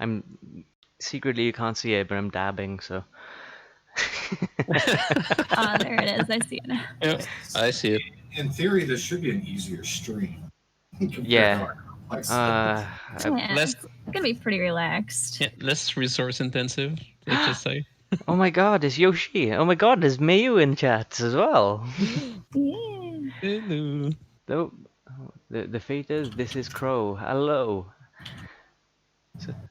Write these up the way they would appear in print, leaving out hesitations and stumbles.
I'm secretly, you can't see it, but I'm dabbing, so. Ah, there it is. I see it now. Yeah, I see it. In theory, this should be an easier stream. Yeah. Yeah, Less- it's gonna be pretty relaxed. Yeah, less resource intensive, let's just say. Oh my god, it's Yoshi. Oh my god, there's Meyu in chat as well. Yeah. Hello. Oh, the FatHers, this is Crow. Hello.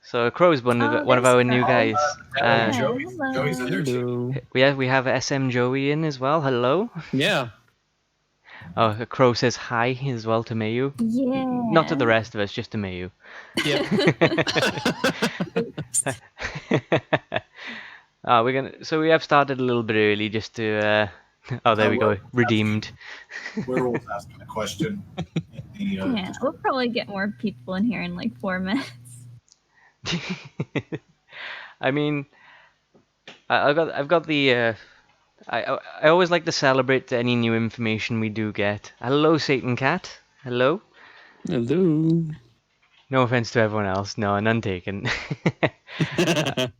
So Crow's one of Oh, one of there's our new Crow. guys. Yeah, Joey's in there too. Hello. We have SM Joey in as well. Hello. Yeah. Oh, Crow says hi as well to Meyu. Yeah. Not to the rest of us, just to Meyu. Yeah. So we have started a little bit early just to. Oh, there we go. Redeemed. Werewolf's asking a question. Yeah, we'll probably get more people in here in like 4 minutes. I mean, I've got the. I always like to celebrate any new information we do get. Hello, Satan Cat. Hello. Hello. No offense to everyone else. No, none taken. Do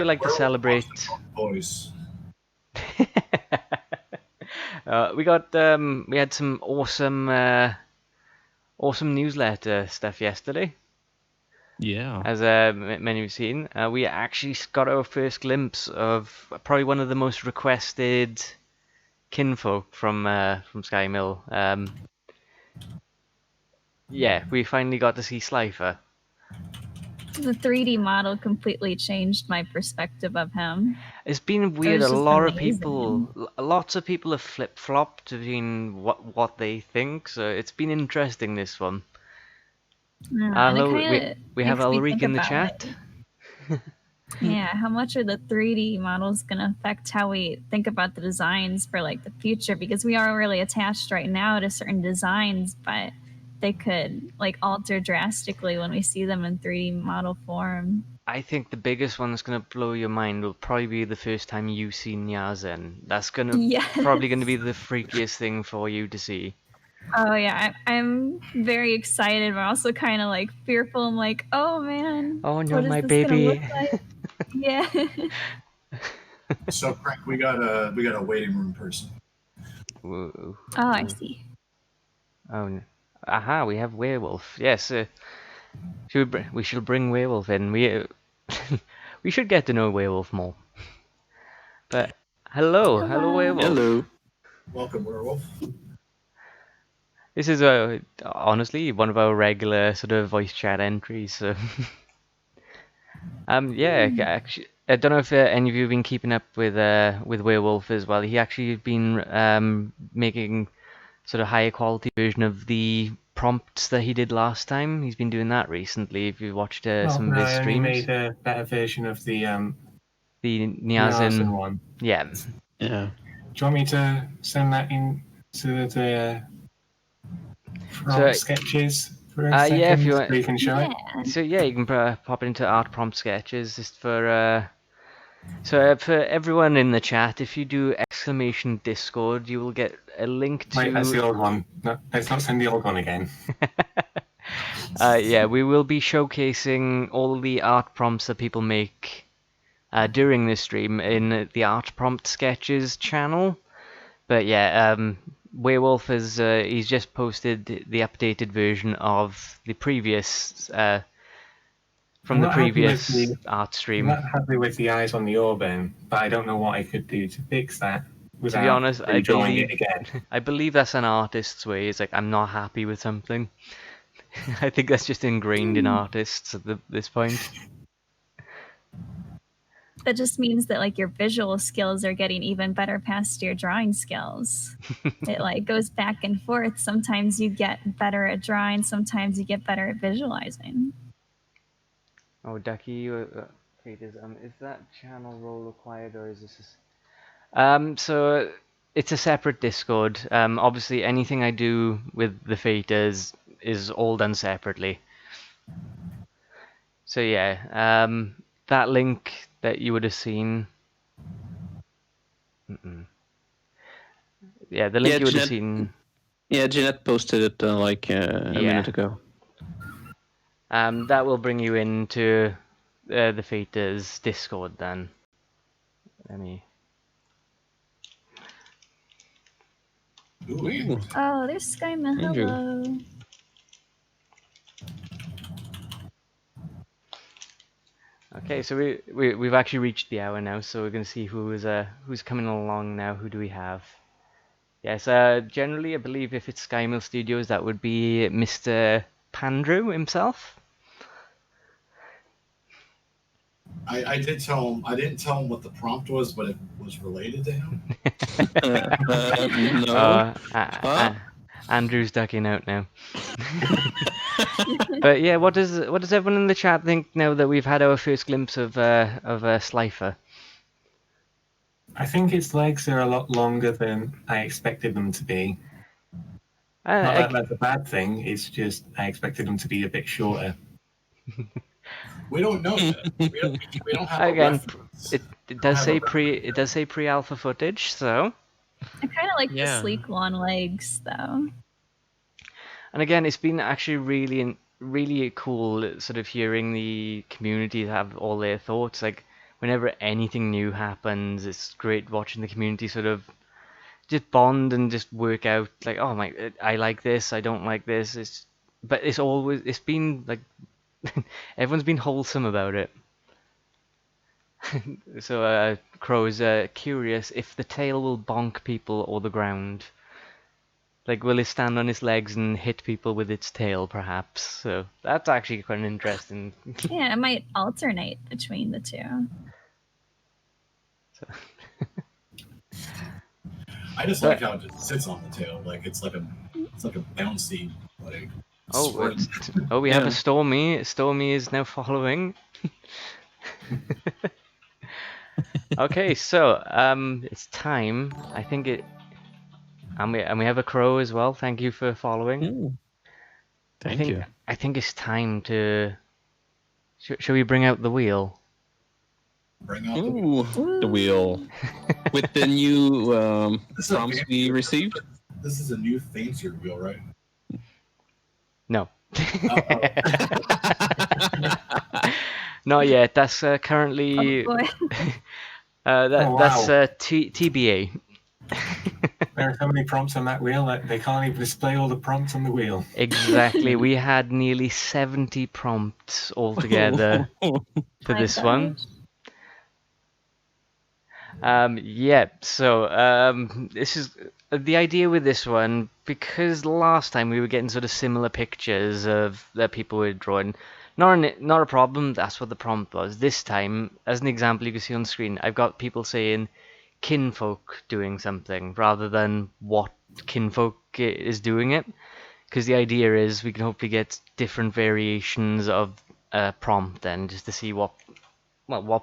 like to celebrate. Boys. We had some awesome newsletter stuff yesterday. Yeah. As many have seen, we actually got our first glimpse of probably one of the most requested kinfolk from Skymill. Yeah, we finally got to see Slifer. The 3D model completely changed my perspective of him. It's been weird. was A just lot of amazing. people, lots of people have flip-flopped between what they think. So it's been interesting, this one. And it Hello, kinda we have makes me Ulrich think in the about, chat. Yeah, how much are the 3D models going to affect how we think about the designs for like the future? Because we are really attached right now to certain designs, but they could like alter drastically when we see them in 3D model form. I think the biggest one that's gonna blow your mind will probably be the first time you see Nyazen. That's probably gonna be the freakiest thing for you to see. Oh yeah, I'm very excited, but also kind of like fearful. I'm like, oh man, Oh no, what is my this baby. gonna look like? Yeah. So Frank, we got a waiting room person. Whoa. Oh, I see. Oh, no. Aha, we have werewolf. Yes, we should bring werewolf in. We we should get to know werewolf more. But hello werewolf. Hello. Welcome, werewolf. This is honestly one of our regular sort of voice chat entries. So yeah, actually, I don't know if any of you have been keeping up with werewolf as well. He actually been making sort of higher quality version of the prompts that he did last time. He's been doing that recently. If you watched some of his streams, I only made a better version of the Nyazen one. Yeah. Yeah. Do you want me to send that in to the sketches for a second? Yeah, if you want. So you can show it. So yeah, you can pop it into art prompt sketches just for. So for everyone in the chat, if you do !Discord, you will get a link to. Wait, that's the old one. No, let's not send the old one again. Yeah, we will be showcasing all the art prompts that people make during this stream in the art prompt sketches channel. But yeah, Werewolf he's just posted the updated version of the previous from the previous art stream. I'm not happy with the eyes on the orban, but I don't know what I could do to fix that. To be honest, I believe believe that's an artist's way. It's like, I'm not happy with something. I think that's just ingrained in artists at this point. That just means that like your visual skills are getting even better past your drawing skills. It like goes back and forth. Sometimes you get better at drawing, sometimes you get better at visualizing. Oh, Ducky, is that channel role required, or is this? So it's a separate Discord. Obviously, anything I do with the FatHers is all done separately. So yeah, that link that you would have seen. Yeah, the link you would have seen. Yeah, Jeanette posted it like a minute ago. That will bring you into TheFaters Discord then. Let me. Ooh, Ooh. Oh, there's Skymill. Andrew. Hello. Okay, so we've actually reached the hour now, so we're gonna see who's coming along now. Who do we have? Yes, generally I believe if it's Skymill Studios, that would be Mr. Pandrew himself. I did tell him. I didn't tell him what the prompt was, but it was related to him. No. Andrew's ducking out now. But yeah, what does everyone in the chat think now that we've had our first glimpse of Slifer? I think its legs are a lot longer than I expected them to be. Not that that's a bad thing. It's just I expected them to be a bit shorter. We don't know yet. We don't have Again, a reference. it does say pre-alpha footage, so. I kind of like the Yeah. sleek long legs, though. And again, it's been actually really cool sort of hearing the community have all their thoughts. Like whenever anything new happens, it's great watching the community sort of just bond and just work out like, oh my, I like this, I don't like this. But it's been like everyone's been wholesome about it. So Crow's curious if the tail will bonk people or the ground. Like, will it stand on its legs and hit people with its tail, perhaps? So that's actually quite an interesting. Yeah, it might alternate between the two. So. I just like how it just sits on the tail, like it's like a bouncy like. We have a Stormy. Stormy is now following. Okay, so it's time. I think it. And we have a Crow as well. Thank you for following. Ooh. Thank you. I think it's time to. Shall we bring out the wheel? Bring out the wheel. With the new prompts we received? This is a new fancier wheel, right? No. Not yet. That's currently. Oh, boy. That's TBA. There are so many prompts on that wheel that they can't even display all the prompts on the wheel. Exactly. We had nearly 70 prompts altogether for this one. This is the idea with this one, because last time we were getting sort of similar pictures of that people were drawing. Not a problem, that's what the prompt was. This time, as an example you can see on screen, I've got people saying kinfolk doing something rather than what kinfolk is doing it, because the idea is we can hopefully get different variations of prompt then, just to see what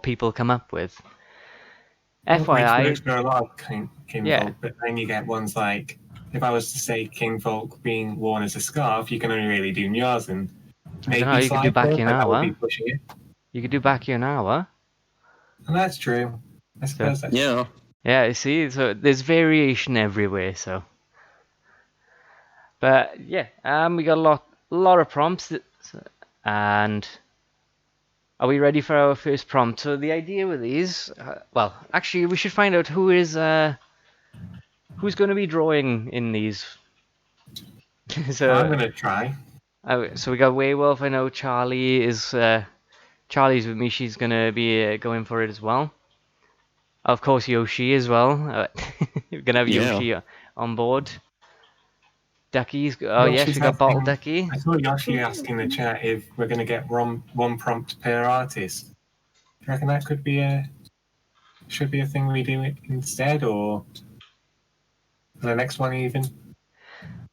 people come up with. FYI, There are a lot of kinfolk, but then you get ones like, if I was to say kinfolk being worn as a scarf, you can only really do Nyazen. I don't know, you could do Bakinawa. It. You could do Bakinawa. And that's true. I suppose that's true. Yeah, you see, so there's variation everywhere, so. But yeah, we got a lot of prompts, and are we ready for our first prompt? So the idea with these, well, actually, we should find out who's going to be drawing in these. So I'm gonna try. So we got Werewolf. I know Charlie is. Charlie's with me. She's gonna be going for it as well. Of course, Yoshi as well. We're gonna have Yoshi on board. Ducky's. Oh yes, we got Bottle Ducky. I saw Yoshi asking the chat if we're going to get one prompt per artist. Do you reckon that should be a thing we do it instead, or the next one even?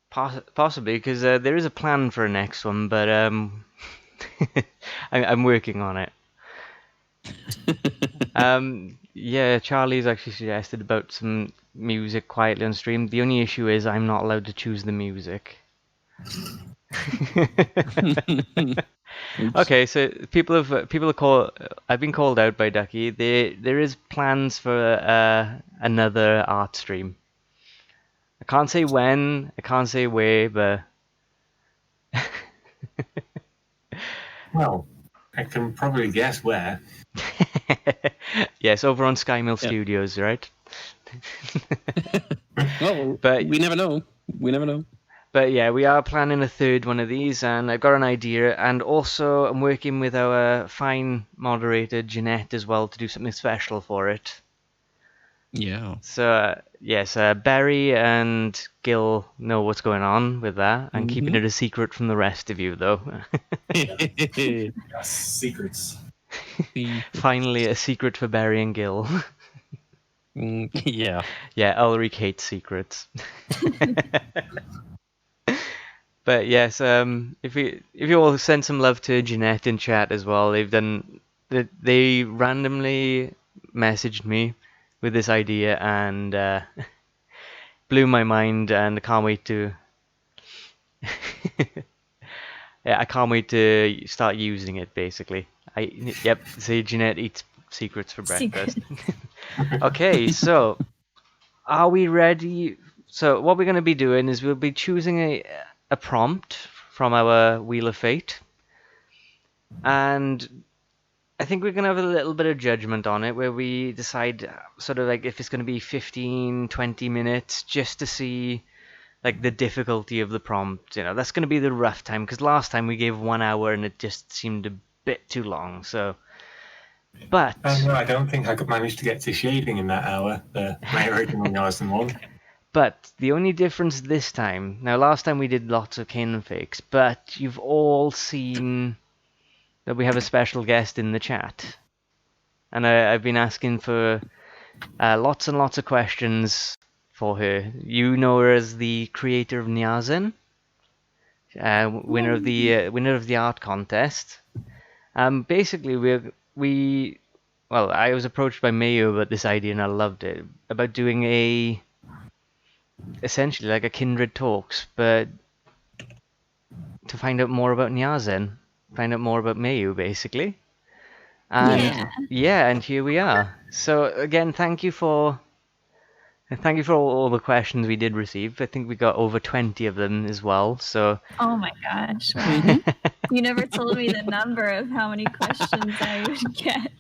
Possibly, because there is a plan for a next one, but I'm working on it. Yeah, Charlie's actually suggested about some music quietly on stream. The only issue is I'm not allowed to choose the music. Okay, so I've been called out by Ducky. There is plans for another art stream. I can't say when, I can't say where, but Well, I can probably guess where. Yes, over on Skymill Yeah. Studios, right? Well, But- we never know. We never know. But yeah, we are planning a third one of these, and I've got an idea. And also, I'm working with our fine moderator, Jeanette, as well, to do something special for it. Yeah. So, yes, Barry and Gil know what's going on with that. I'm keeping it a secret from the rest of you, though. Yes, secrets. Finally, a secret for Barry and Gil. Yeah. Yeah, Ulrich hates secrets. But yes, if you all send some love to Jeanette in chat as well, they randomly messaged me with this idea and blew my mind, and I can't wait to yeah, I can't wait to start using it. Basically, yep. Say Jeanette eats secrets for breakfast. Okay, so are we ready? So what we're going to be doing is we'll be choosing a prompt from our Wheel of Fate. And I think we're going to have a little bit of judgment on it where we decide sort of like if it's going to be 15, 20 minutes just to see like the difficulty of the prompt. You know, that's going to be the rough time because last time we gave 1 hour and it just seemed a bit too long. So, but... No, I don't think I could manage to get to shading in that hour, my original Nyazen one. But the only difference this time, now last time we did lots of kin fakes, but you've all seen that we have a special guest in the chat. And I've been asking for lots and lots of questions for her. You know her as the creator of Nyazen, winner of the art contest. Basically, I was approached by Mayu about this idea and I loved it, about doing essentially like a Kindred Talks, but to find out more about Nyazen, find out more about Mayu, basically. And yeah, and here we are. So again, thank you for all the questions we did receive. I think we got over 20 of them as well. So Oh my gosh! Wow. You never told me the number of how many questions I would get.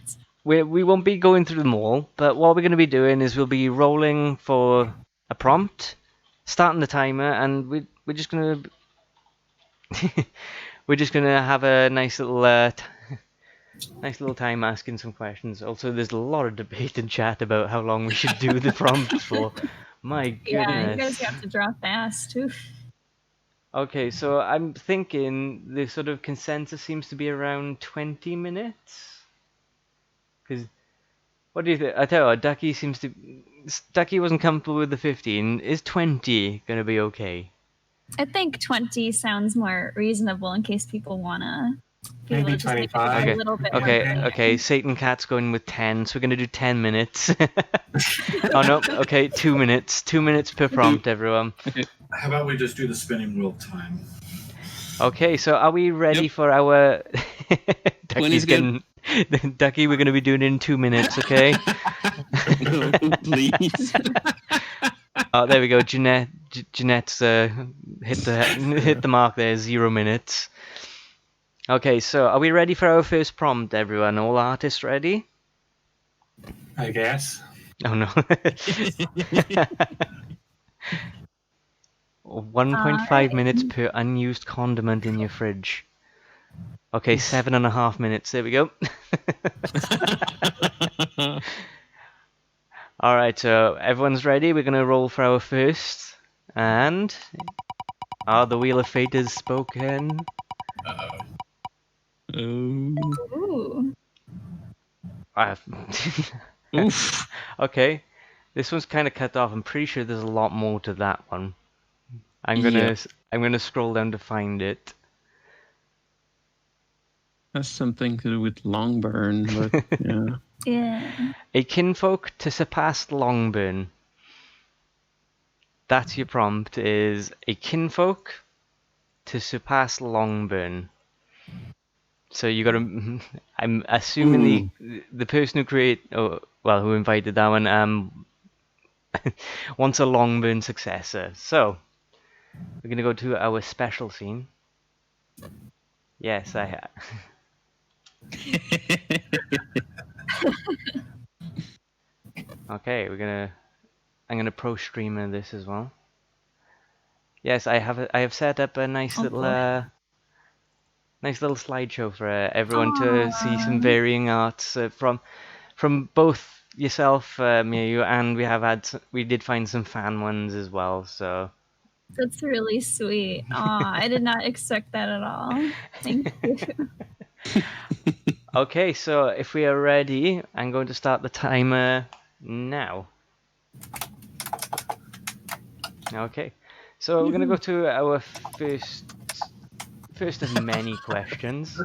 we won't be going through them all, but what we're going to be doing is we'll be rolling for a prompt, starting the timer, and we're just gonna we're just gonna have a nice little time asking some questions. Also, there's a lot of debate in chat about how long we should do the prompt for. My goodness. Yeah, you guys have to draw fast. Oof. Okay, so I'm thinking the sort of consensus seems to be around 20 minutes. Because, what do you think? I tell you what, Ducky wasn't comfortable with the 15. Is 20 going to be okay? I think 20 sounds more reasonable in case people want to. Maybe 25. A little bit Okay. Satan Cat's going with 10, so we're going to do 10 minutes. Oh no, okay, 2 minutes. 2 minutes per prompt, everyone. How about we just do the spinning wheel time? Okay, so are we ready for our... Ducky's good. Ducky, we're going to be doing it in 2 minutes, okay? No, please. Oh, there we go. Jeanette's hit the mark there, 0 minutes. Okay, so are we ready for our first prompt, everyone? All artists ready? I guess. Oh no. 1.5 minutes per unused condiment in your fridge. Okay, 7.5 minutes. There we go. Alright, so everyone's ready. We're going to roll for our first. And... the Wheel of Fate is spoken. Ooh. Oof. Okay, this one's kind of cut off. I'm pretty sure there's a lot more to that one. I'm gonna scroll down to find it. Has something to do with Longburn, but yeah. Yeah. A kinfolk to surpass Longburn. That's your prompt, is a kinfolk to surpass Longburn. So you gotta... I'm assuming the person who invited that one wants a Longburn successor. So we're gonna go to our special scene. Yes, Okay, I'm gonna pro streamer this as well. Yes, I have set up a nice Oh, little boy. nice little slideshow for everyone to see some Aw. varying arts from both yourself, Miyu, and we did find some fan ones as well. So That's really sweet. Aw, I did not expect that at all. Thank you. okay, so if we are ready, I'm going to start the timer now. Okay, so we're gonna go to our first of many questions.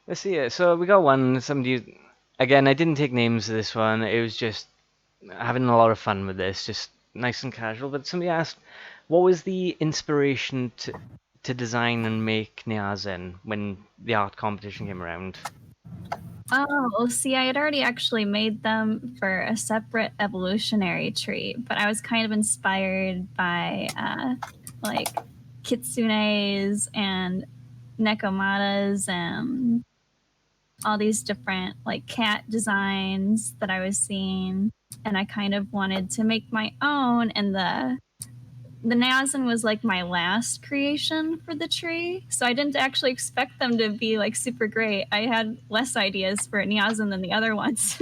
Let's see it. So we got one. Somebody again. I didn't take names for this one. It was just having a lot of fun with this, just nice and casual. But somebody asked, what was the inspiration to design and make Nyazen when the art competition came around? Oh, well, see, I had already actually made them for a separate evolutionary tree, but I was kind of inspired by like kitsunes and nekomatas and all these different like cat designs that I was seeing, and I kind of wanted to make my own. And the Nyazen was like my last creation for the tree, so I didn't actually expect them to be like super great. I had less ideas for Nyazen than the other ones,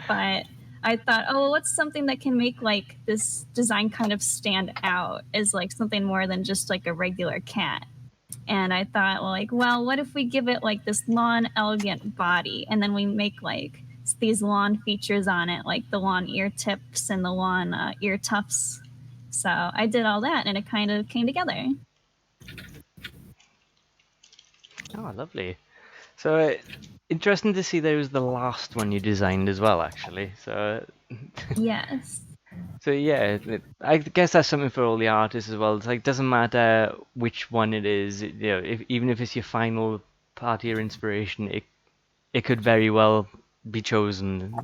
but I thought, oh, what's something that can make like this design kind of stand out as like something more than just like a regular cat? And I thought, well, what if we give it like this lawn elegant body, and then we make like these lawn features on it, like the lawn ear tips and the lawn ear tufts. So I did all that, and it kind of came together. Oh, lovely. So interesting to see that was the last one you designed as well, actually. So Yes. so yeah, I guess that's something for all the artists as well. It's like doesn't matter which one it is, even if it's your final part of your inspiration, it could very well be chosen.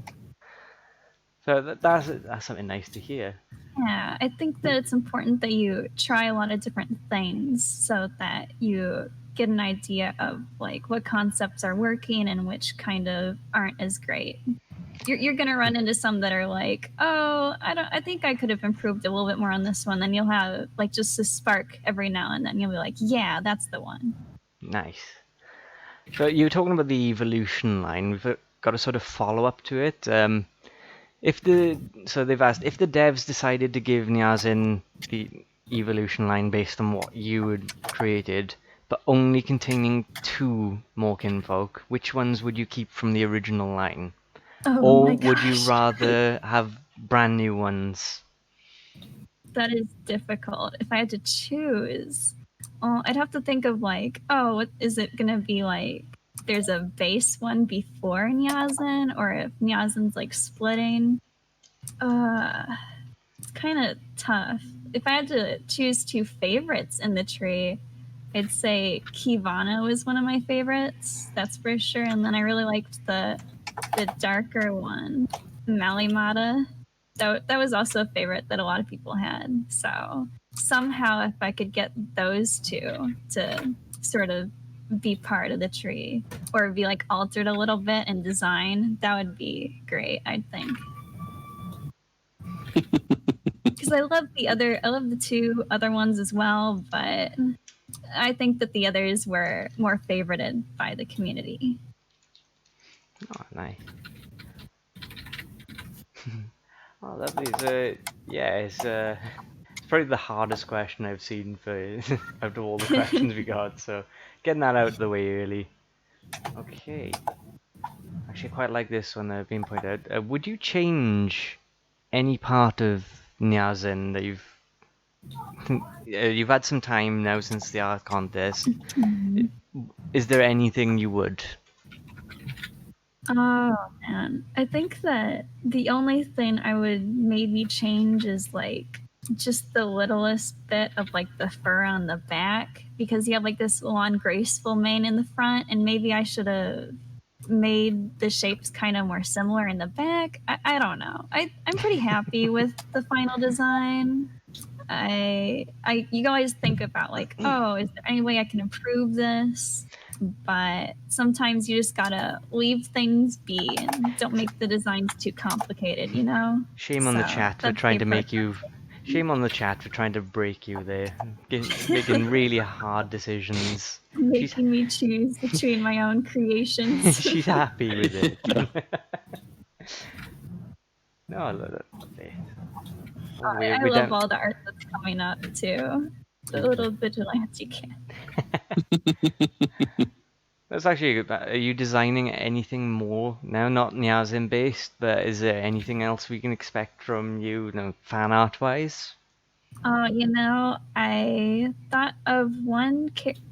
So that's something nice to hear. Yeah, I think that it's important that you try a lot of different things so that you get an idea of like what concepts are working and which kind of aren't as great. You're gonna run into some that are like, oh, I think I could have improved a little bit more on this one. Then you'll have like just a spark every now and then. You'll be like, yeah, that's the one. Nice. So you were talking about the evolution line. We've got a sort of follow up to it. They've asked if the devs decided to give Nyazen the evolution line based on what you had created, but only containing 2 more kinfolk, which ones would you keep from the original line? Oh Or my would you gosh. rather have brand new ones? That is difficult. If I had to choose, I'd have to think of like, oh, what is it gonna be like? There's a base one before Nyazen, or if Nyazen's like splitting. It's kind of tough. If I had to choose 2 favorites in the tree, I'd say Kivana was one of my favorites. That's for sure. And then I really liked the darker one, Malimata. That was also a favorite that a lot of people had. So somehow, if I could get those 2 to sort of be part of the tree or be like altered a little bit in design, that would be great, I think. Because I love the 2 other ones as well, but I think that the others were more favorited by the community. Oh, nice. Oh, lovely. So yeah, it's probably the hardest question I've seen for out of all the questions we got. So getting that out of the way early. Okay. Actually, I quite like this one that I've been pointed out. Would you change any part of Nyazen that you've had some time now since the art contest? Is there anything you would? Oh man, I think that the only thing I would maybe change is like just the littlest bit of like the fur on the back, because you have like this long graceful mane in the front, and maybe I should have made the shapes kind of more similar in the back. I don't know. I'm pretty happy with the final design. you always think about like, oh, is there any way I can improve this? But sometimes you just gotta leave things be and don't make the designs too complicated, you know? Shame on the So chat for that's trying the to approach make you. Shame on the chat for trying to break you there, making really hard decisions. I'm She's making me choose between my own creations. she's happy with it. No, I love it. Oh, I we love don't. all the art that's coming up too. The little vigilante you can. That's actually good. Are you designing anything more now? Not Nyazen based, but is there anything else we can expect from you, fan art wise? You know, I thought of one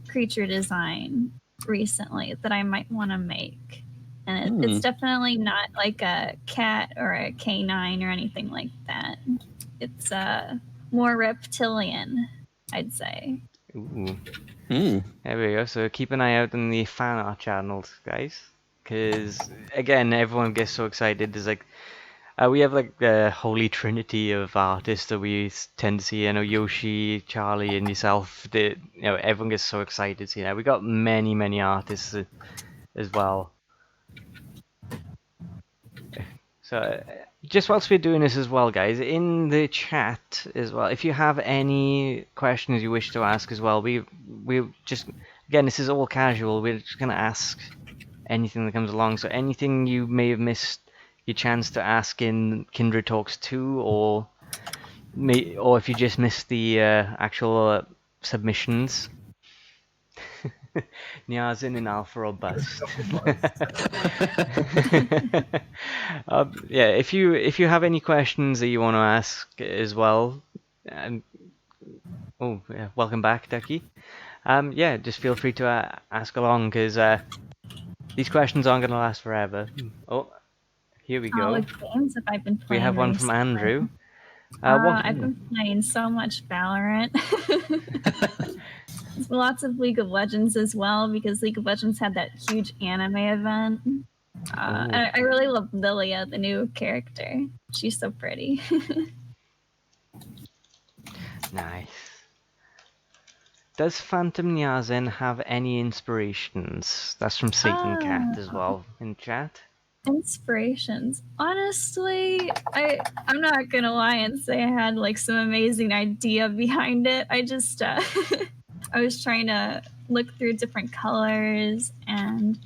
creature design recently that I might want to make. And it's definitely not like a cat or a canine or anything like that. It's more reptilian, I'd say. Ooh. There we go. So keep an eye out on the fan art channels, guys. Because, again, everyone gets so excited. There's like, we have like the holy trinity of artists that we tend to see. I know Yoshi, Charlie, and yourself. Everyone gets so excited. So, we got many, many artists as well. So, just whilst we're doing this as well, guys, in the chat as well, if you have any questions you wish to ask as well, we just, again, this is all casual. We're just gonna ask anything that comes along. So anything you may have missed your chance to ask in Kindred Talks 2, or if you just missed the actual submissions. Nyazen in alpha or bust. Yeah, if you have any questions that you want to ask as well, welcome back, Ducky. Yeah, just feel free to ask along, because these questions aren't going to last forever. Oh, here we go. What games have I been playing? We have one from recently? Andrew. I've been playing so much Valorant. Lots of League of Legends as well, because League of Legends had that huge anime event. I really love Lilia, the new character. She's so pretty. Nice. Does Phantom Nyazen have any inspirations? That's from Satan Cat as well in chat. Inspirations. Honestly, I'm not gonna lie and say I had like some amazing idea behind it. I just I was trying to look through different colors, and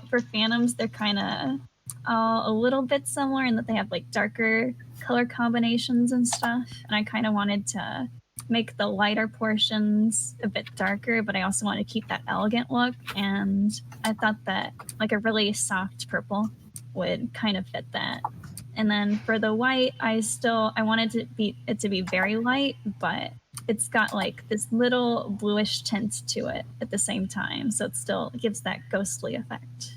for Phantoms they're kind of a little bit similar in that they have like darker color combinations and stuff, and I kind of wanted to make the lighter portions a bit darker, but I also wanted to keep that elegant look, and I thought that like a really soft purple would kind of fit that. And then for the white, I wanted it to be very light, but it's got like this little bluish tint to it at the same time, so it still gives that ghostly effect.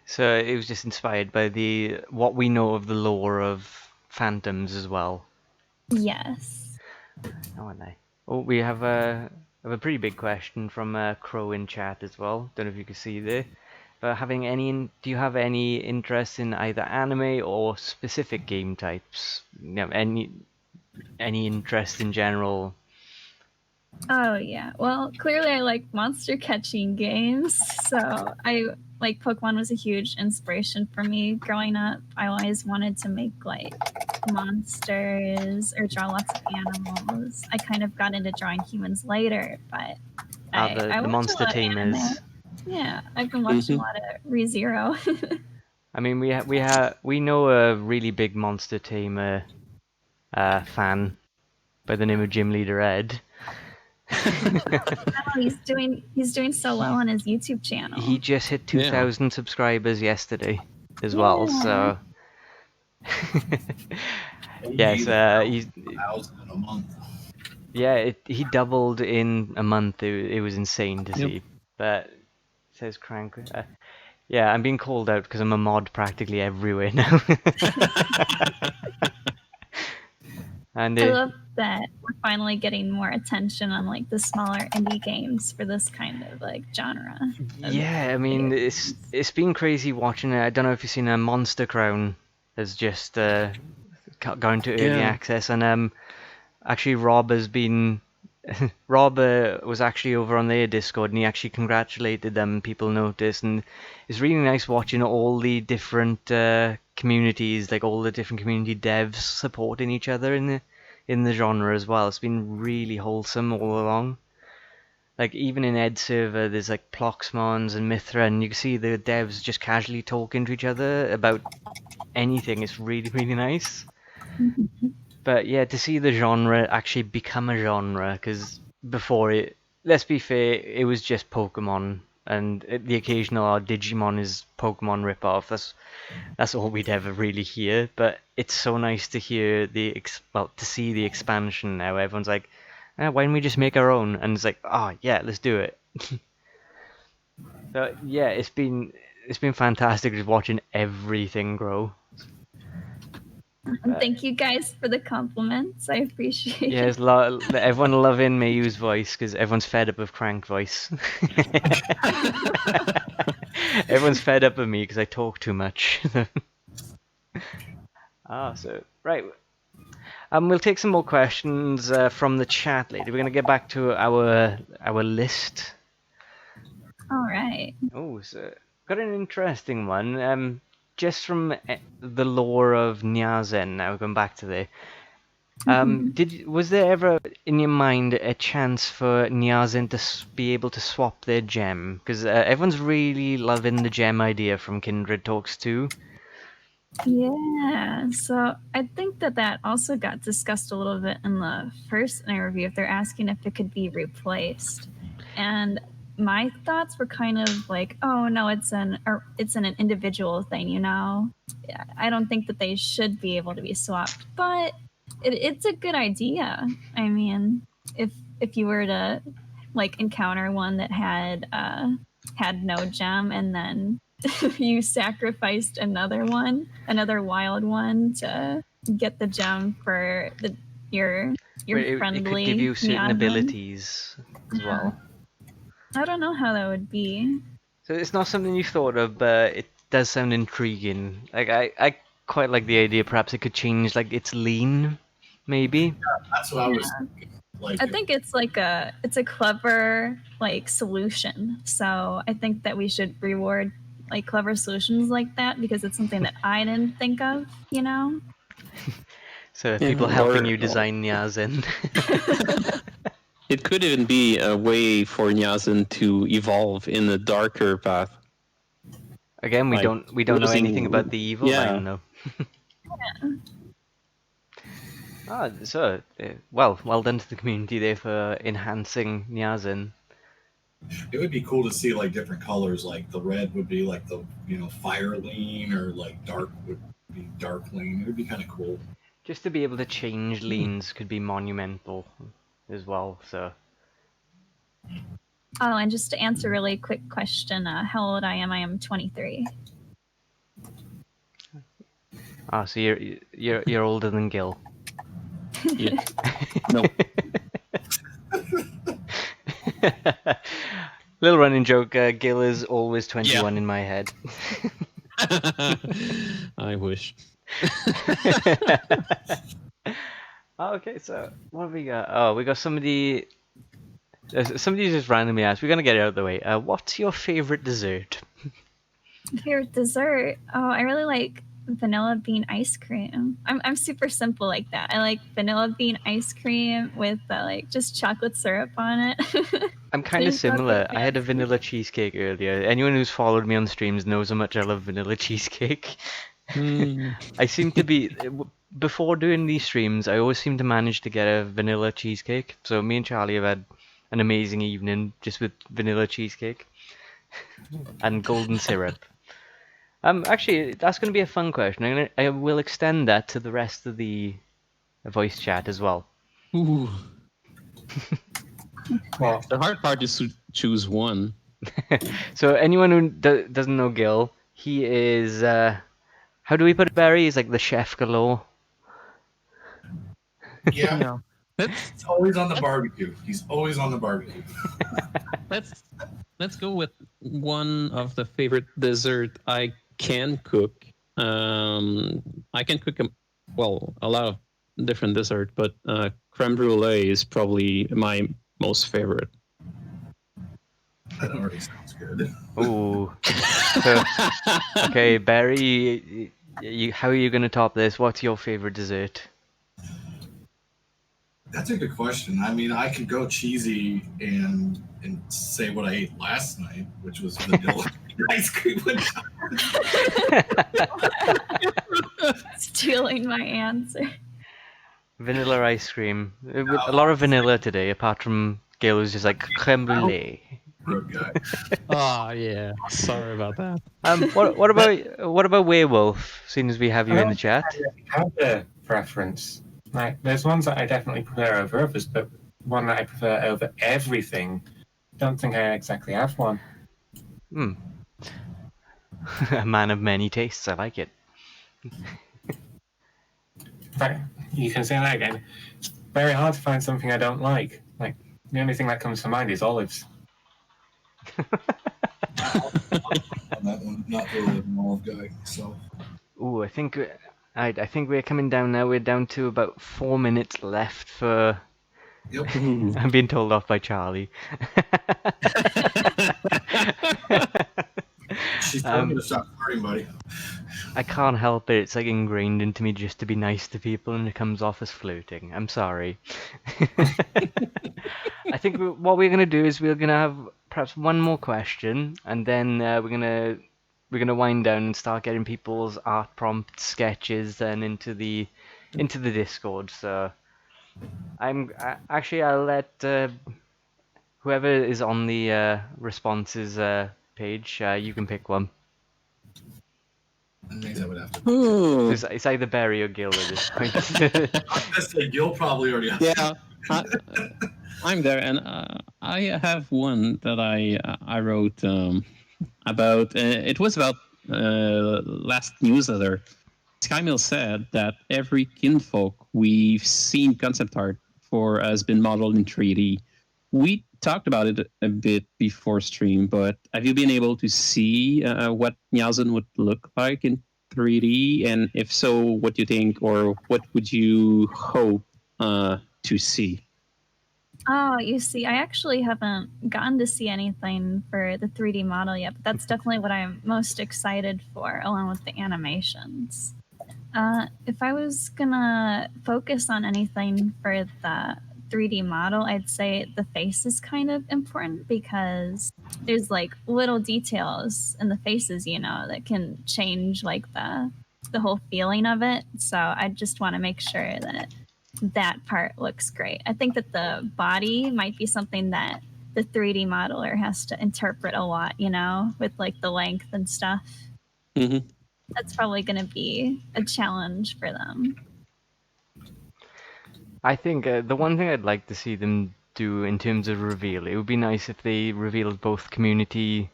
So it was just inspired by what we know of the lore of Phantoms as well. Yes. We have a pretty big question from Crow in chat as well. Don't know if you can see there. But do you have any interest in either anime or specific game types? Any interest in general? Oh yeah. Well, clearly I like monster catching games, so Pokemon was a huge inspiration for me growing up. I always wanted to make like monsters or draw lots of animals. I kind of got into drawing humans later, but I the monster tamers. Yeah, I've been watching a lot of ReZero. I mean, we know a really big monster tamer fan by the name of Gym Leader Ed. He's doing so well on his YouTube channel. He just hit 2,000 subscribers yesterday as well, so yes, he's 1,000 in a month. Yeah, he doubled in a month. It was insane to see. But it says Crank. Yeah, I'm being called out because I'm a mod practically everywhere now. And I love that we're finally getting more attention on like the smaller indie games for this kind of like genre. Yeah, I mean it's been crazy watching it. I don't know if you've seen Monster Crown has just going to early Yeah. access, and actually Rob has been. Rob was actually over on their Discord, and he actually congratulated them. People noticed, and it's really nice watching all the different communities, like all the different community devs supporting each other in the genre as well. It's been really wholesome all along. Like even in Ed server, there's like Ploxmons and Mithra, and you can see the devs just casually talking to each other about anything. It's really, really nice. But yeah, to see the genre actually become a genre, because before it, let's be fair, it was just Pokemon, and the occasional Digimon is Pokemon ripoff. That's all we'd ever really hear. But it's so nice to hear to see the expansion now. Everyone's like, why don't we just make our own? And it's like, oh yeah, let's do it. So yeah, it's been fantastic just watching everything grow. And thank you guys for the compliments. I appreciate Yeah, it. everyone loving Meyuu's voice because everyone's fed up of Crank voice. Everyone's fed up of me because I talk too much. So right. We'll take some more questions from the chat later. We're gonna get back to our list. All right. Oh, so got an interesting one. Just from the lore of Nyazen. Now going back to there. Was there ever in your mind a chance for Nyazen to be able to swap their gem? Because everyone's really loving the gem idea from Kindred Talks 2. Yeah, so I think that also got discussed a little bit in the first interview if they're asking if it could be replaced. And my thoughts were kind of like, oh no, it's an individual thing, you know. I don't think that they should be able to be swapped, but it's a good idea. I mean, if you were to like encounter one that had no gem and then you sacrificed another wild one to get the gem for your It friendly could give you certain Nyazen. abilities as well. I don't know how that would be. So it's not something you thought of, but it does sound intriguing. Like I quite like the idea. Perhaps it could change like its lean, maybe. That's what I was like. I think it's a clever like solution. So I think that we should reward like clever solutions like that because it's something that I didn't think of, you know? So Yeah, people helping or- you design Nyazen. It could even be a way for Nyazen to evolve in a darker path. Again, we Like, don't know losing- anything about the evil yeah. line though. Well done to the community there for enhancing Nyazen. It would be cool to see like different colors. Like the red would be like the fire lean, or like dark would be dark lean. It would be kind of cool. Just to be able to change leans could be monumental as well. So Oh, and just to answer a really quick question, how old I am 23. so you're older than Gil. Yeah. No. Little running joke. Gil is always 21 in my head. I wish. Okay, so what have we got? Oh, we got somebody. Somebody just randomly asked. We're gonna get it out of the way. What's your favorite dessert? Favorite dessert? Oh, I really like vanilla bean ice cream. I'm super simple like that. I like vanilla bean ice cream with like just chocolate syrup on it. I'm kind of Please don't similar. get I had a fancy. vanilla cheesecake earlier. Anyone who's followed me on streams knows how much I love vanilla cheesecake. I seem to be before doing these streams. I always seem to manage to get a vanilla cheesecake. So me and Charlie have had an amazing evening just with vanilla cheesecake and golden syrup. Actually, that's going to be a fun question. I will extend that to the rest of the voice chat as well. Ooh. Well, The hard part is to choose one. So anyone who doesn't know Gil, he is how do we put it, Barry? He's like the chef galore. Yeah, No. he's always on the barbecue. He's always on the barbecue. Let's go with one of the favorite dessert I can cook. I can cook well, a lot of different dessert, but creme brulee is probably my most favorite. That already sounds good. Ooh. So, okay, Barry, how are you going to top this? What's your favorite dessert? That's a good question. I mean, I could go cheesy and say what I ate last night, which was vanilla ice cream. Stealing my answer. Vanilla ice cream. With a lot of vanilla today, apart from Gail was just like creme brulee. Good guy. Oh yeah, sorry about that. What about werewolf? Seeing as we have you in the chat. I don't have a preference. Like, there's ones that I definitely prefer over others, but one that I prefer over everything. Don't think I exactly have one. A man of many tastes. I like it. In fact, you can say that again. It's very hard to find something I don't like. Like, the only thing that comes to mind is olives. On that one, not really an olive guy. So Ooh, I think we're coming down now. We're down to about 4 minutes left for. yep. I'm being told off by Charlie. She's telling me to stop flirting, buddy. I can't help it. It's like ingrained into me just to be nice to people, and it comes off as flirting. I'm sorry. I think what we're gonna do is we're gonna have perhaps one more question, and then we're gonna wind down and start getting people's art prompt sketches and into the Discord. So I'll let whoever is on the responses page. You can pick one. I think I would have to. It's either Barry or Gil at this point. I said you'll probably already have. Yeah, I'm there, and I have one that I wrote about. It was about last newsletter. Skymill said that every kinfolk we've seen concept art for has been modeled in 3D. We talked about it a bit before stream, but have you been able to see what Nyazen would look like in 3D? And if so, what do you think, or what would you hope to see? Oh, you see, I actually haven't gotten to see anything for the 3D model yet, but that's definitely what I'm most excited for, along with the animations. If I was gonna focus on anything for the 3D model, I'd say the face is kind of important because there's like little details in the faces, that can change like the whole feeling of it. So I just want to make sure that part looks great. I think that the body might be something that the 3D modeler has to interpret a lot, with like the length and stuff. Mm-hmm. That's probably going to be a challenge for them. I think the one thing I'd like to see them do in terms of reveal, it would be nice if they revealed both community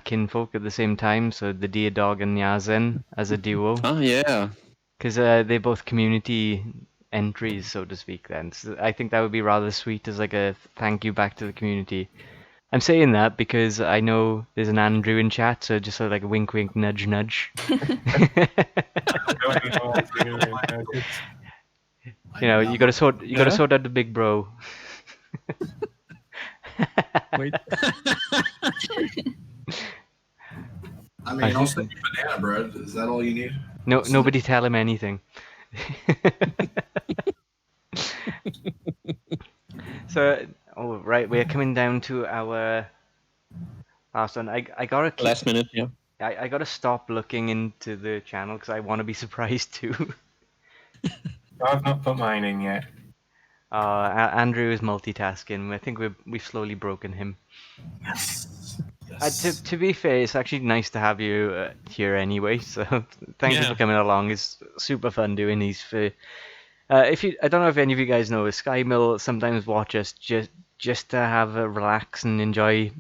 kinfolk at the same time, so the Deer Dog and Nyazen as a duo. Oh yeah, because they're both community entries, so to speak. Then so I think that would be rather sweet as like a thank you back to the community. I'm saying that because I know there's an Andrew in chat, so just sort of like a wink, wink, nudge, nudge. You gotta sort out the big bro. wait. I mean, I'll send you banana bread. Is that all you need? No, nobody tell him anything. So, right, we're coming down to our last one. I gotta keep, Last minute, yeah. I gotta stop looking into the channel because I want to be surprised too. I've not put mine in yet. Andrew is multitasking. I think we've slowly broken him. Yes. To be fair, it's actually nice to have you here anyway. So thank you for coming along. It's super fun doing these. I don't know if any of you guys know, Skymill sometimes watch us just to have a relax and enjoy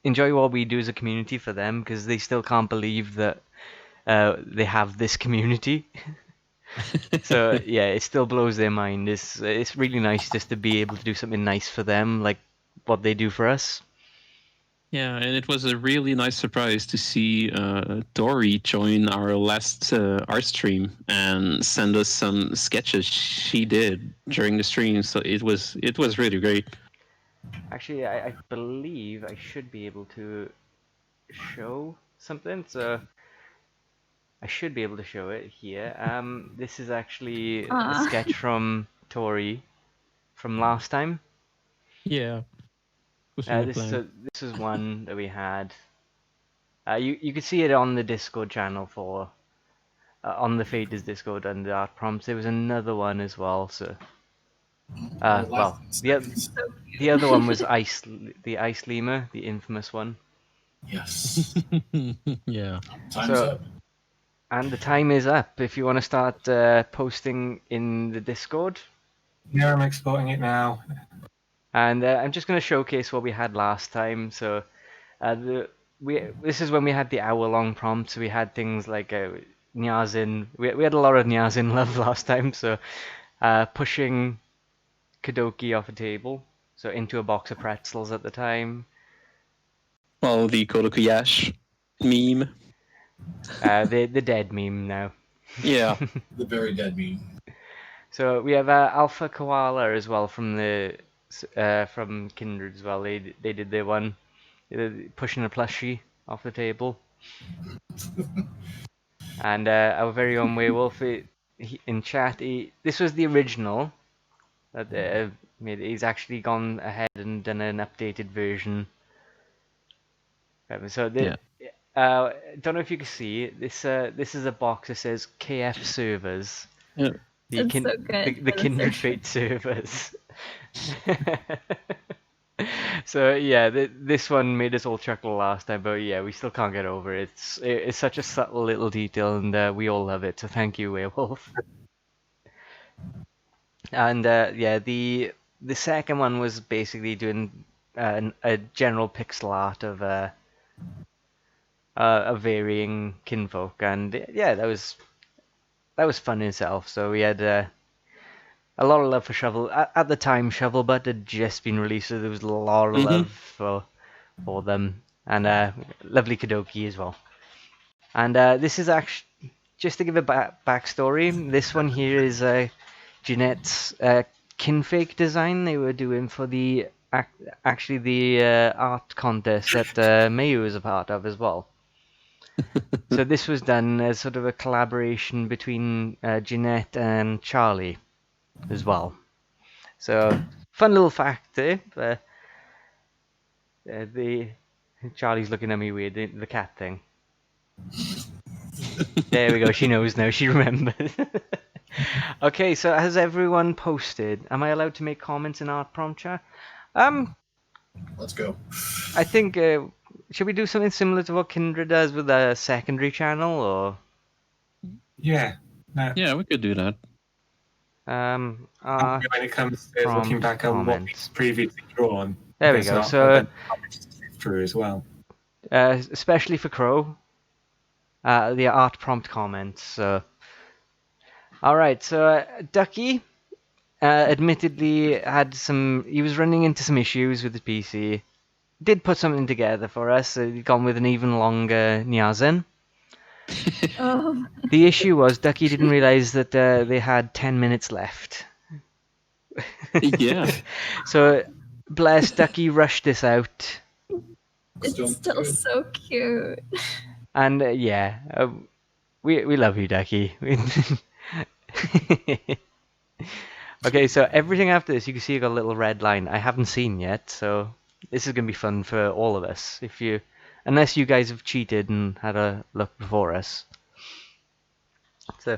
what we do as a community for them, because they still can't believe that they have this community. So yeah, it still blows their mind. It's really nice just to be able to do something nice for them, like what they do for us. Yeah, and it was a really nice surprise to see Tori join our last art stream and send us some sketches she did during the stream. So it was really great. Actually, I believe I should be able to show something. So I should be able to show it here. This is actually a Aw. sketch from Tori from last time. Yeah, was in the plan. This is one that we had. You could see it on the Discord channel for on the Faders Discord and the art prompts. There was another one as well. So well, the other one was the Ice Lemur, the infamous one. Yes. Yeah. Time's up. And the time is up. If you want to start posting in the Discord. Yeah, I'm exporting it now. And I'm just going to showcase what we had last time. So this is when we had the hour-long prompts. We had things like Nyazen. We had a lot of Nyazen love last time. So pushing Kadoki off a table, so into a box of pretzels at the time. Well, the Kodokuyash meme. The dead meme now. Yeah. The very dead meme. So we have Alpha Koala as well from from Kindred as well. They did their one, pushing a plushie off the table. And our very own Werewolf in chat. This was the original. He's actually gone ahead and done an updated version. So don't know if you can see this. This is a box that says KF servers. Yeah. It's so good. The Kindred Fate servers. So yeah, this one made us all chuckle last time, but yeah, we still can't get over it. It's such a subtle little detail, and we all love it. So thank you, Werewolf. And yeah, the second one was basically doing a general pixel art of a varying kinfolk, and yeah, that was fun in itself. So we had a lot of love for Shovel. At the time, Shovelbutt had just been released, so there was a lot of love for them, and lovely Kadoki as well. And this is actually, just to give a backstory, this one here is Jeanette's kinfake design they were doing for the actually the art contest that Meyu is a part of as well. So this was done as sort of a collaboration between Jeanette and Charlie as well. So fun little fact there. Charlie's looking at me weird, the cat thing. There we go, she knows now, she remembers. Okay, so has everyone posted? Am I allowed to make comments in art prompt chat? Let's go. I think should we do something similar to what Kindred does with a secondary channel, or? Yeah. No. Yeah, we could do that. When it comes to looking back at what comments. we've previously drawn. There we go. So through as well. Especially for Crow, the art prompt comments. So, all right. So Ducky, admittedly had some. He was running into some issues with the PC. Did put something together for us. So he'd gone with an even longer Nyazen. Oh. The issue was Ducky didn't realize that they had 10 minutes left. Yeah. So, bless Ducky rushed this out. It's still so cute. And yeah, we love you, Ducky. Okay, so everything after this, you can see you got a little red line. I haven't seen yet, so this is gonna be fun for all of us. Unless you guys have cheated and had a look before us. So,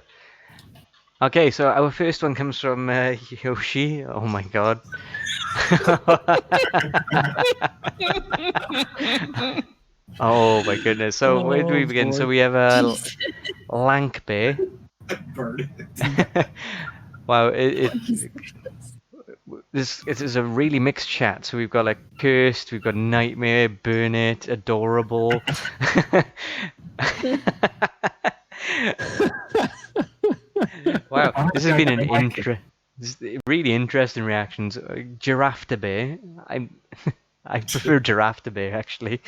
okay, so our first one comes from Yoshi. Oh my god. Oh my goodness. So where do we begin? Boy. So we have a lank bear. Burn it. Wow, this is a really mixed chat. So we've got like cursed, we've got nightmare, burn it, adorable. Wow, this has been really interesting reactions. Giraffe to bear. I prefer giraffe to bear, actually.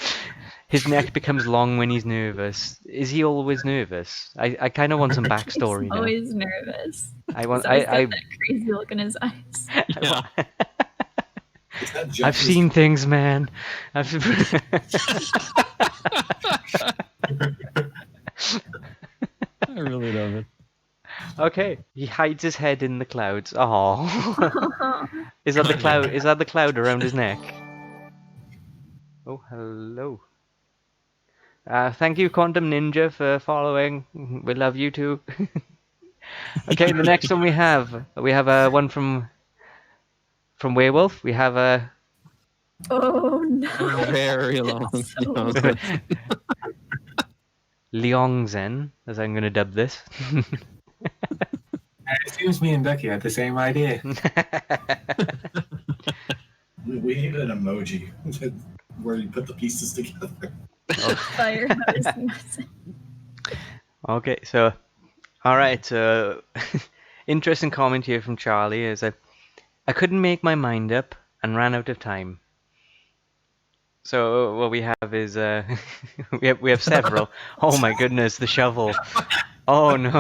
His neck becomes long when he's nervous. Is he always nervous? I kind of want some He's backstory now. always nervous. I want. He's always got that crazy look in his eyes. Yeah. Is that I've Jeffrey's- seen things, man. I really love it. Okay, he hides his head in the clouds. Oh, is that the cloud? Is that the cloud around his neck? Oh, hello. Thank you, Quantum Ninja, for following. We love you too. Okay, the next one we have one from Werewolf. We have a Oh no. Very long. Liongzen, as I'm going to dub this. It seems me and Becky had the same idea. We need an emoji where you put the pieces together. Fire hose Nyazen. Okay, so, alright, so, interesting comment here from Charlie is that I couldn't make my mind up and ran out of time. So what we have is we have several. Oh my goodness, the shovel. Oh no.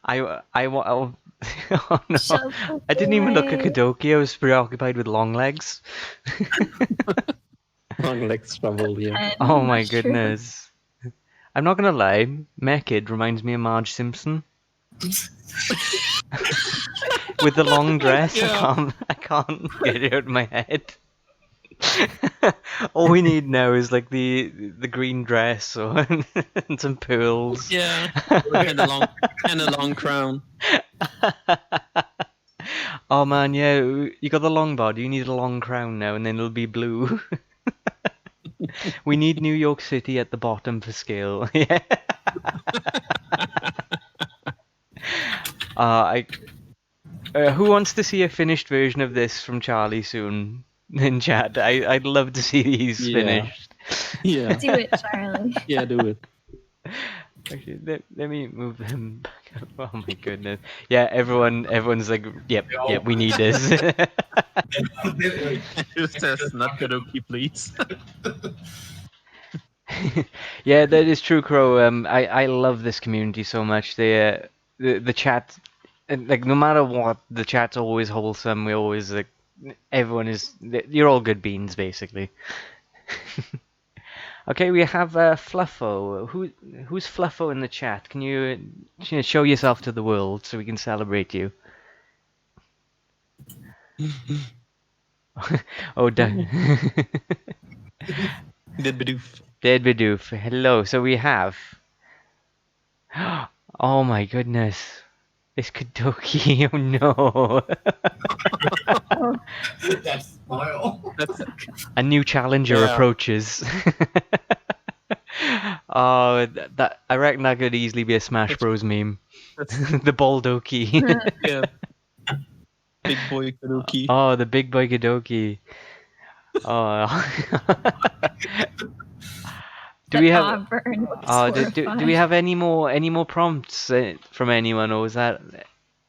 Oh no. Shovel I didn't even look at boy. Kadoki. I was preoccupied with long legs. Long legs trouble, yeah. And Oh my mushroom. goodness. I'm not gonna lie, Mechid reminds me of Marge Simpson. With the long dress, Yeah. I can't get it out of my head. All we need now is like the green dress or and some pearls. Yeah. And a long crown. Oh man, yeah, you got the long body, you need a long crown now, and then it'll be blue. We need New York City at the bottom for scale. Yeah. Who wants to see a finished version of this from Charlie soon in chat? I'd love to see these Yeah. finished. Yeah. Do it, Charlie. Yeah, do it. Actually, let me move them back up. Oh my goodness. Yeah, everyone's like, yep, we need this. Just says not Kadoki, please. Yeah, that is true, Crow. I love this community so much. The chat, like no matter what, the chat's always wholesome. We always like, you're all good beans basically. Okay, we have Fluffo. Who's Fluffo in the chat? Can you show yourself to the world so we can celebrate you? Oh, Did Bidoof. Dead Bidoof. Hello. So we have. Oh my goodness. It's Kadoki. Oh no. That smile. A new challenger Yeah. approaches. Oh, that I reckon that could easily be a Smash Bros meme. The Baldoki. Yeah. Big boy Kadoki. Oh, the big boy Kadoki. Oh. Do we have? Auburn looks Oh, do we horrified. have any more prompts from anyone, or was that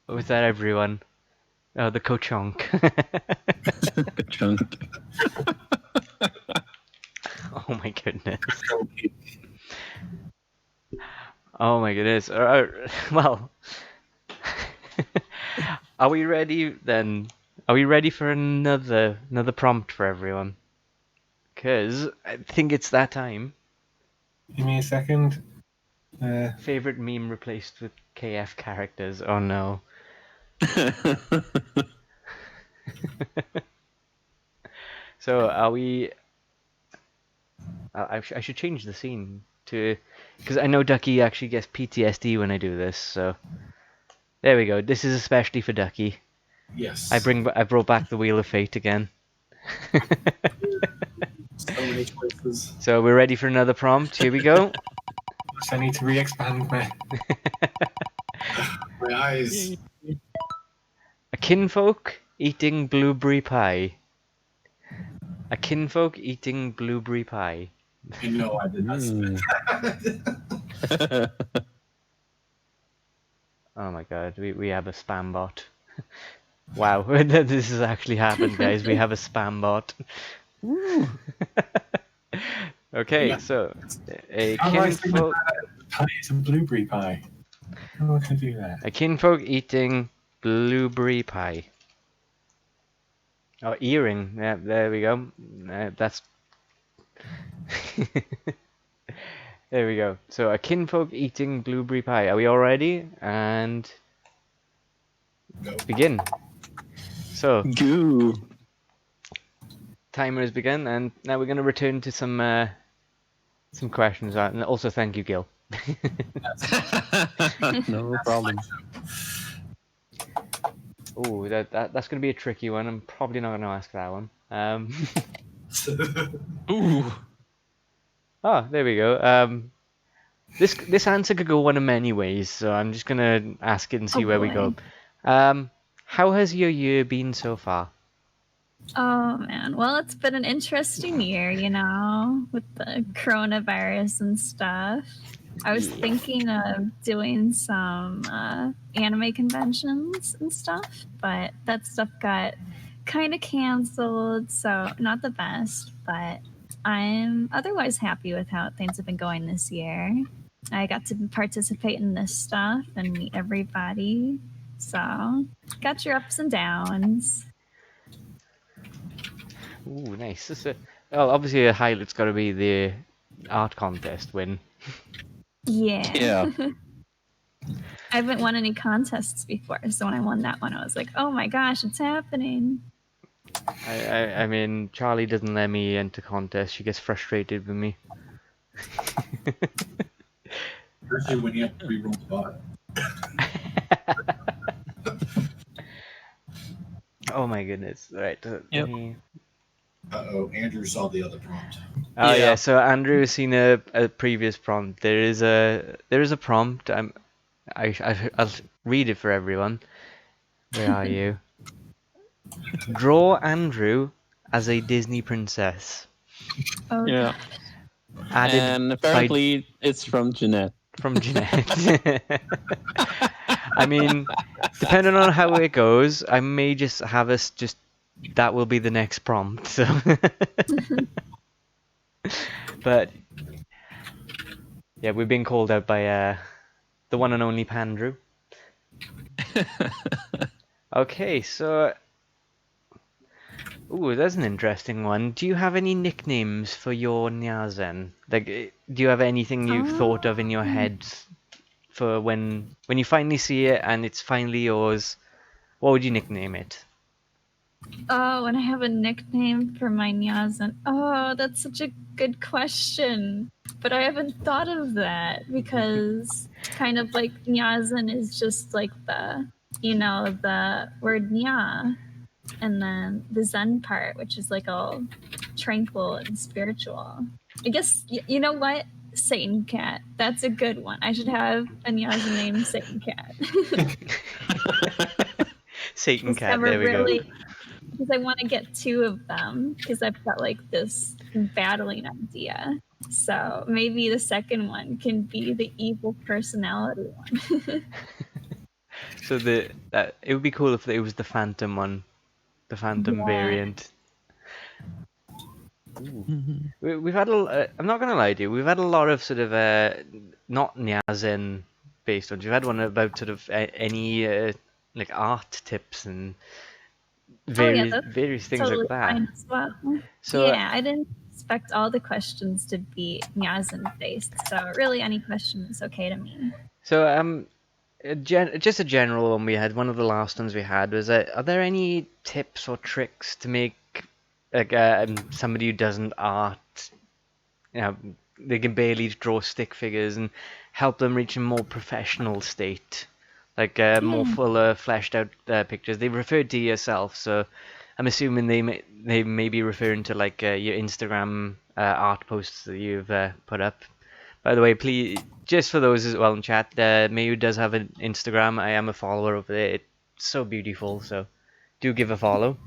everyone? Oh, the Kochonk. Chunk. Oh my goodness. Oh my goodness. Well, are we ready then? Are we ready for another prompt for everyone? Because I think it's that time. Give me a second. Favorite meme replaced with KF characters. Oh no. So are we? I should change the scene to, because I know Ducky actually gets PTSD when I do this. So there we go. This is especially for Ducky. Yes. I brought back the Wheel of Fate again. So many choices. So we're ready for another prompt. Here we go. So I need to re-expand my. My eyes. A kinfolk eating blueberry pie. A kinfolk eating blueberry pie. You know I did not spit. Oh my god, we have a spam bot. Wow, this has actually happened, guys. We have a spam bot. Okay, Yeah. so a How do I signify kinfolk, that pie is a blueberry pie? How can I do that? a kinfolk eating blueberry pie. Oh, earring. Yeah, there we go. That's. There we go. So a kinfolk eating blueberry pie. Are we all ready? And Go. begin. So Goo. timer has begun, and now we're going to return to some questions. And also thank you, Gil. No problem. Oh, that's going to be a tricky one. I'm probably not going to ask that one. Ooh. Oh, there we go. This answer could go one of many ways, so I'm just going to ask it and see Oh where we go. boy. How has your year been so far? Oh man. Well, it's been an interesting year, with the coronavirus and stuff. I was thinking of doing some anime conventions and stuff, but that stuff got kind of canceled, so not the best, but I'm otherwise happy with how things have been going this year. I got to participate in this stuff and meet everybody, so got your ups and downs. Ooh, nice. Well, obviously a highlight's got to be the art contest win. Yeah. Yeah. I haven't won any contests before, so when I won that one, I was like, "Oh my gosh, it's happening!" I mean, Charlie doesn't let me enter contests. She gets frustrated with me. Especially when you have to re-roll the bot. Oh my goodness! Right. Yep. Uh-oh, Andrew saw the other prompt. Oh yeah. Yeah. So Andrew has seen a previous prompt. There is a prompt. I'll read it for everyone. Where are you? Draw Andrew as a Disney princess. Oh, Yeah. Added And by apparently it's from Jeanette. from Jeanette. I mean, depending on how it goes, I may just have us just that will be the next prompt. So, but yeah, we've been called out by the one and only Pandrew. Okay, so ooh, that's an interesting one. Do you have any nicknames for your Nyazen? Like, do you have anything you've thought of in your head for when you finally see it and it's finally yours? What would you nickname it? Oh, and I have a nickname for my Nyazen. Oh, that's such a good question. But I haven't thought of that because kind of like Nyazen is just like the word Nya, and then the Zen part, which is like all tranquil and spiritual. I guess, you know what? Satan Cat. That's a good one. I should have a Nyazen named Satan Cat. Satan Just Cat, never there we go. really, because I want to get two of them because I've got like this battling idea. So maybe the second one can be the evil personality one. So it would be cool if it was the Phantom one, the Phantom Yeah. variant. We've had I'm not gonna lie to you, we've had a lot of sort of not Nyazen based ones. We've had one about sort of any like art tips and various That's things totally like that. fine as well. So Yeah, I didn't expect all the questions to be Nyazen based, so really any question is okay to me. so just a general one we had. One of the last ones we had was are there any tips or tricks to make like somebody who doesn't art, you know, they can barely draw stick figures and help them reach a more professional state, like more Yeah. fuller, fleshed out pictures. They referred to yourself, so I'm assuming they may be referring to like your Instagram art posts that you've put up. By the way, please, just for those as well in chat, Meyu does have an Instagram. I am a follower of it. It's so beautiful, so do give a follow.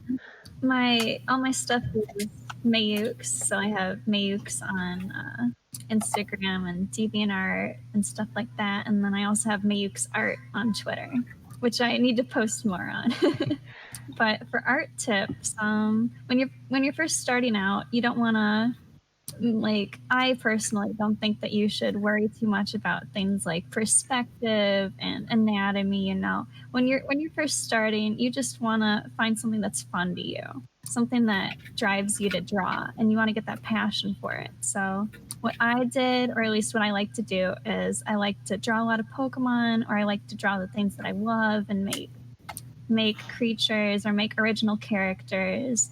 All my stuff is MeyuuX, so I have MeyuuX on Instagram and DeviantArt and stuff like that, and then I also have MeyuuX Art on Twitter. which I need to post more on. But for art tips, when you're first starting out, you don't want to, like, I personally don't think that you should worry too much about things like perspective and anatomy. When you're first starting, you just want to find something that's fun to you, something that drives you to draw, and you want to get that passion for it. So what I did, or at least what I like to do, is I like to draw a lot of Pokemon, or I like to draw the things that I love and make creatures or make original characters,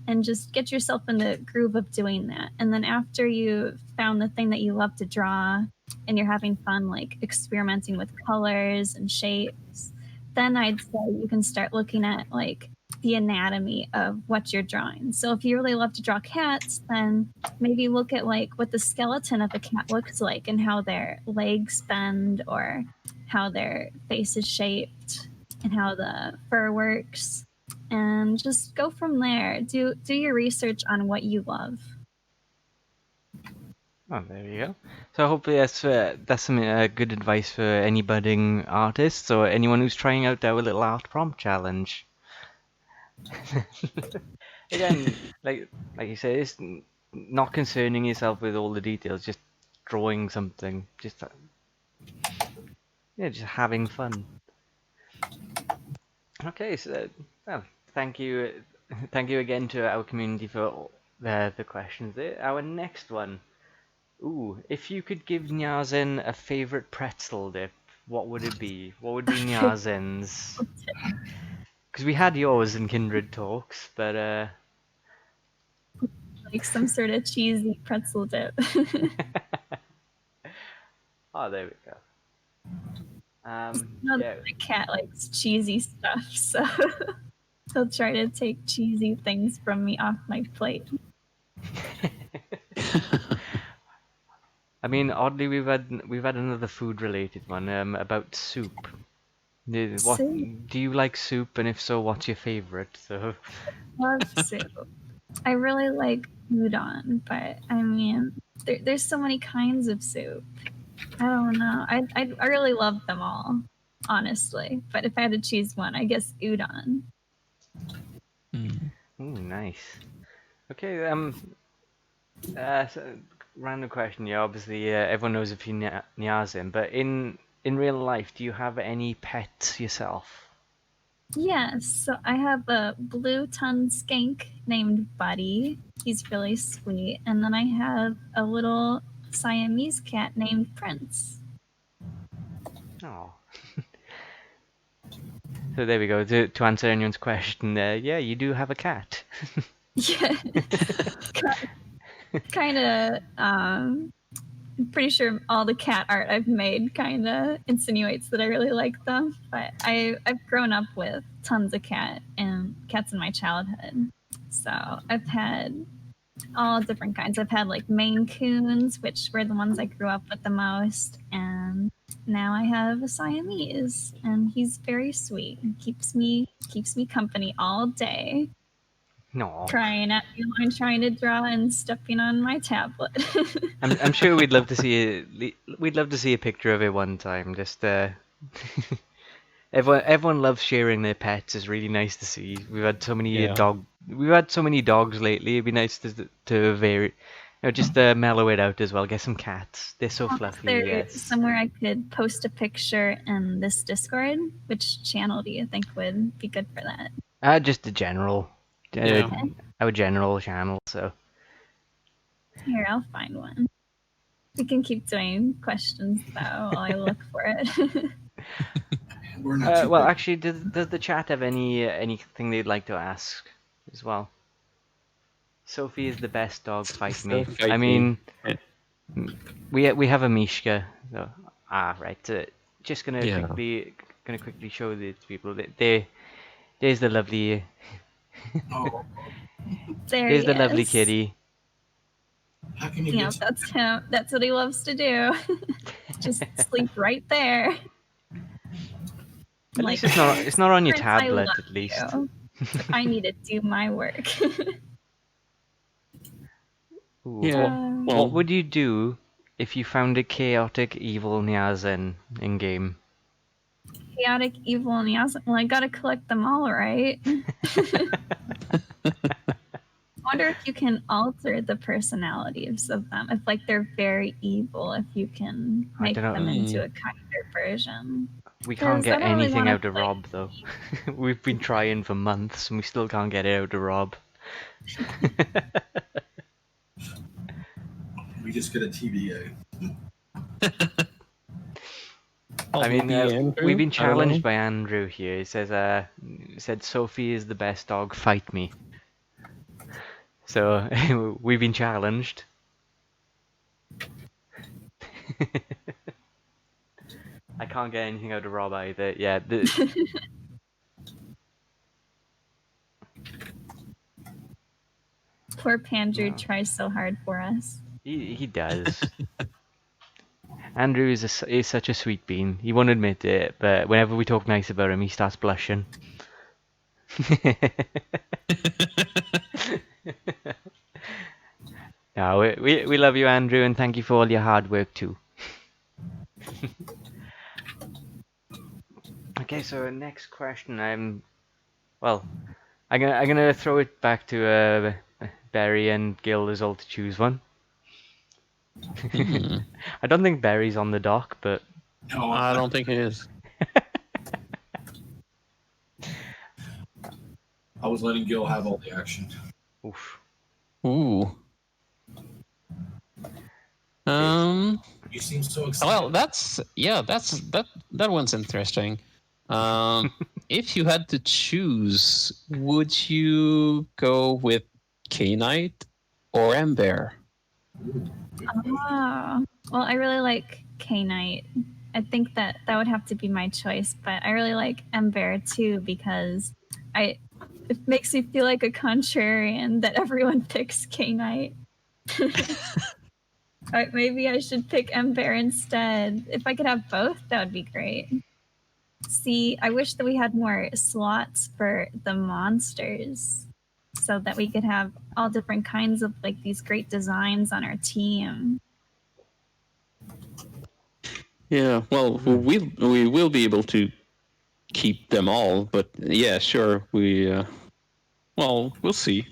and just get yourself in the groove of doing that. And then after you found the thing that you love to draw and you're having fun, like experimenting with colors and shapes, then I'd say you can start looking at like the anatomy of what you're drawing. So if you really love to draw cats, then maybe look at like what the skeleton of a cat looks like and how their legs bend, or how their face is shaped, and how the fur works, and just go from there. Do your research on what you love. Oh, there you go. So hopefully that's some good advice for any budding artists or anyone who's trying out our little art prompt challenge. Again, like you said, it's not concerning yourself with all the details, just drawing something, just just having fun. Okay, so well, thank you, thank you again to our community for all the questions there. Our next one. Ooh, if you could give Nyazen a favorite pretzel dip, what would it be? What would be Nyazen's? Because we had yours in Kindred Talks, but Like some sort of cheesy pretzel dip. oh, there we go. No, Yeah. the cat likes cheesy stuff, so he'll try to take cheesy things from me off my plate. I mean, oddly, we've had another food-related one about soup. What Soup. do you like soup, and if so, what's your favorite? So Love soup. I really like udon, but I mean, there's so many kinds of soup. I don't know. I really love them all, honestly. But if I had to choose one, I guess udon. ooh, nice. Okay, so, random question. Yeah, obviously, everyone knows if you Nyazen, but in real life, do you have any pets yourself? Yes, so I have a blue-tongued skink named Buddy. He's really sweet. And then I have a little Siamese cat named Prince. Oh. So there we go. To answer anyone's question, yeah, you do have a cat. Yeah. Kind of, I'm pretty sure all the cat art I've made kind of insinuates that I really like them. But I've grown up with tons of cats in my childhood. So I've had all different kinds. I've had like Maine Coons, which were the ones I grew up with the most, and now I have a Siamese, and he's very sweet and keeps me company all day. No. Crying at me while I'm trying to draw and stepping on my tablet. I'm sure we'd love to see a picture of it one time. Just everyone loves sharing their pets. It's really nice to see. We've had so many dogs lately. It'd be nice to vary, just mellow it out as well. Get some cats. They're so fluffy. There's Yes. somewhere I could post a picture in this Discord. Which channel do you think would be good for that? Just the general. Yeah. Our general channel. So. Here, I'll find one. We can keep doing questions though while I look for it. We're not too Well, big. actually, does the chat have anything they'd like to ask as well? Sophie is the best dog. Fight me. Don't fight I me. mean, we have a Mishka. So, right. Just gonna Yeah. quickly show these people. There's the lovely. Oh, There There's he the lovely is. kitty. how can you Yeah, get to that's him. That's what he loves to do. Just sleep right there. At least it's not on your Prince, I tablet. love At least. you, but I need to do my work. Ooh, Yeah. what would you do if you found a chaotic evil Nyazen in game? chaotic, evil, and Nyazen. Well, I gotta collect them all, right? I wonder if you can alter the personalities of them. If like they're very evil, if you can I make don't know. them into a kinder version. We can't 'Cause I get don't really anything wanna out of play- Rob, though. We've been trying for months, and we still can't get it out of Rob. We just get a TVA. I mean, Andrew? we've been I don't know. challenged by Andrew here. He said Sophie is the best dog. Fight me. So we've been challenged. I can't get anything out of Rob either. Yeah, Poor Pandrew No. tries so hard for us. he does. Andrew is such a sweet bean. He won't admit it, but whenever we talk nice about him, he starts blushing. No, we love you, Andrew, and thank you for all your hard work too. Okay, so next question. I'm gonna throw it back to Barry and Gil as well to choose one. I don't think Barry's on the dock, but No, I don't think it is. I was letting Gil have all the action. oof. Ooh. You seem so excited. Well, that one's interesting. If you had to choose, would you go with K-Knight or Ember? Ooh, good question. Oh, well, I really like K-Knight. I think that would have to be my choice, but I really like Ember too because it makes me feel like a contrarian that everyone picks K-Knight. Maybe I should pick Ember instead. If I could have both, that would be great. See, I wish that we had more slots for the monsters so that we could have all different kinds of like these great designs on our team. Yeah, well, we will be able to keep them all, but yeah, sure, we'll see.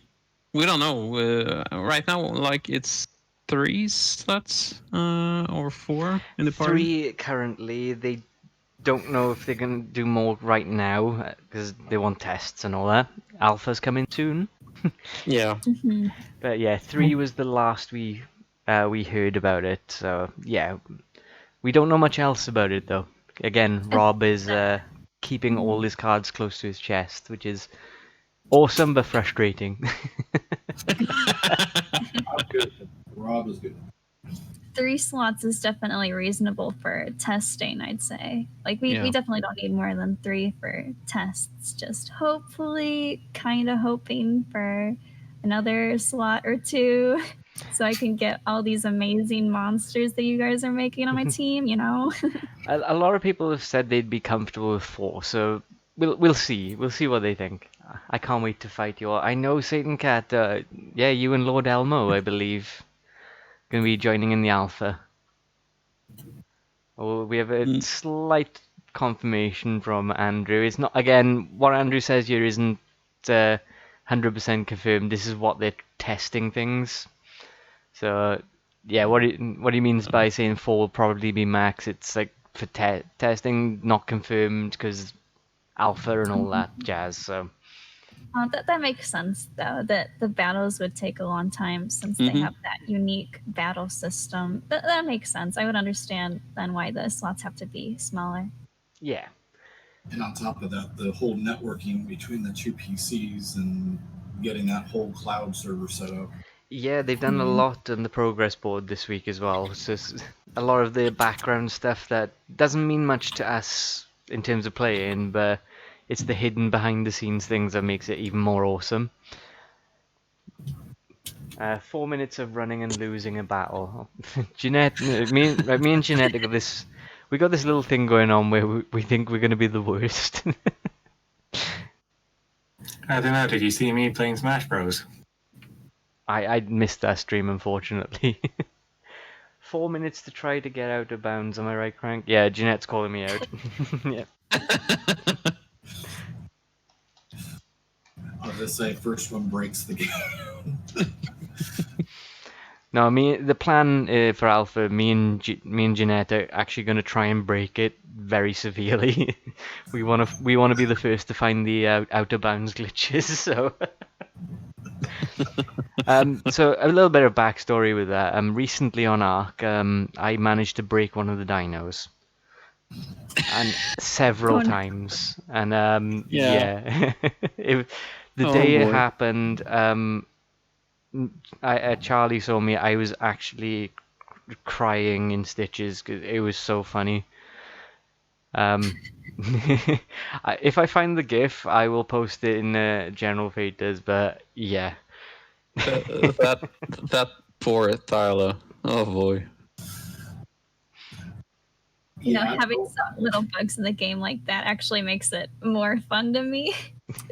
We don't know. Right now, like, it's 3 slots or 4 in the party. 3 currently. They don't know if they're gonna do more right now because they want tests and all that. Alpha's coming soon. Yeah. Mhm. But yeah, 3 was the last we heard about it. So yeah, we don't know much else about it though. Again, Rob is keeping all his cards close to his chest, which is awesome but frustrating. I'm good. Rob is good. 3 slots is definitely reasonable for testing, I'd say. Like we definitely don't need more than 3 for tests. Just hopefully kind of hoping for another slot or 2 so I can get all these amazing monsters that you guys are making on my team, you know? A lot of people have said they'd be comfortable with 4, so we'll see. We'll see what they think. I can't wait to fight you all. I know Satan Cat. Yeah, you and Lord Elmo, I believe, gonna be joining in the alpha. Oh, we have a slight confirmation from Andrew. It's not again what Andrew says here isn't 100% confirmed. This is what they're testing things. So yeah, what he means by saying 4 will probably be max. It's like for testing, not confirmed because alpha and all that jazz. So That makes sense, though, that the battles would take a long time since they have that unique battle system. That makes sense. I would understand then why the slots have to be smaller. yeah. And on top of that, the whole networking between the 2 PCs and getting that whole cloud server set up. Yeah, they've done a lot on the progress board this week as well. So a lot of the background stuff that doesn't mean much to us in terms of playing, but it's the hidden behind the scenes things that makes it even more awesome. 4 minutes of running and losing a battle. Jeanette, me and Jeanette got this. We got this little thing going on where we think we're going to be the worst. I don't know. Did you see me playing Smash Bros? I missed that stream, unfortunately. 4 minutes to try to get out of bounds, am I right, Crank? Yeah, Jeanette's calling me out. Yeah. I'll just say first one breaks the game. No, the plan for Alpha, me and Jeanette are actually going to try and break it very severely. we want to be the first to find the out of bounds glitches. So a little bit of backstory with that. Recently on Ark, I managed to break one of the dinos, and several Oh, no. times. And Yeah. yeah, the Oh, day it boy. happened, Charlie saw me. I was actually crying in stitches 'cause it was so funny. Um, if I find the GIF, I will post it in General Faters. But yeah, That poor Tyler. Oh boy. Yeah, Having some little bugs in the game like that actually makes it more fun to me.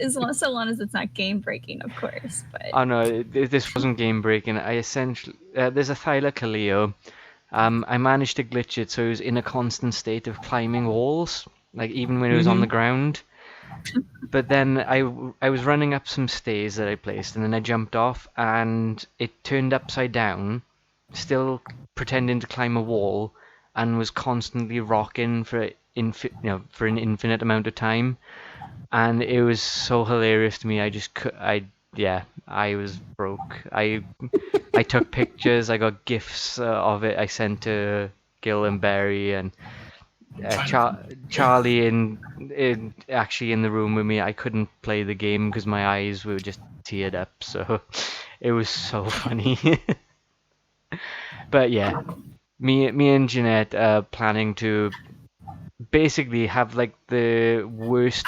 So long as it's not game breaking, of course. But oh no, this wasn't game breaking. I essentially there's a Thyla Kaleo. I managed to glitch it so it was in a constant state of climbing walls, like even when it was on the ground. But then I was running up some stairs that I placed, and then I jumped off, and it turned upside down, still pretending to climb a wall, and was constantly rocking for for an infinite amount of time, and it was so hilarious to me. I was broke. I took pictures. I got gifs of it. I sent to Gil and Barry, and Charlie in actually in the room with me. I couldn't play the game because my eyes were just teared up. So it was so funny. But yeah, me and Jeanette are planning to basically have like the worst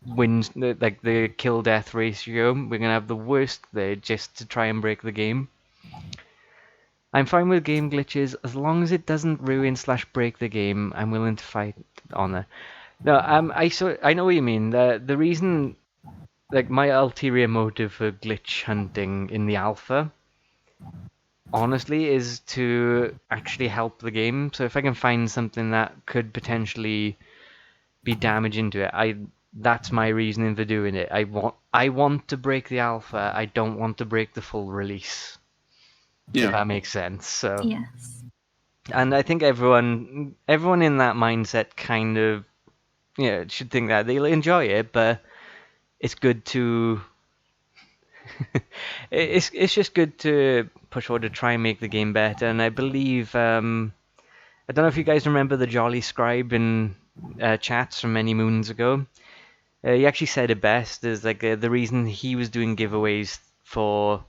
wins, like the kill death ratio. We're gonna have the worst there just to try and break the game. I'm fine with game glitches as long as it doesn't ruin slash break the game. I'm willing to fight on it. No, I know what you mean. The reason, like my ulterior motive for glitch hunting in the alpha, honestly, is to actually help the game. So if I can find something that could potentially be damaging to it, that's my reasoning for doing it. I want to break the alpha. I don't want to break the full release. If Yeah. that makes sense. So, yes, and I think everyone in that mindset kind of should think that they'll enjoy it, but it's good to it's just good to push forward to try and make the game better. And I believe I don't know if you guys remember the Jolly Scribe in chats from many moons ago. He actually said it best. Is like the reason he was doing giveaways for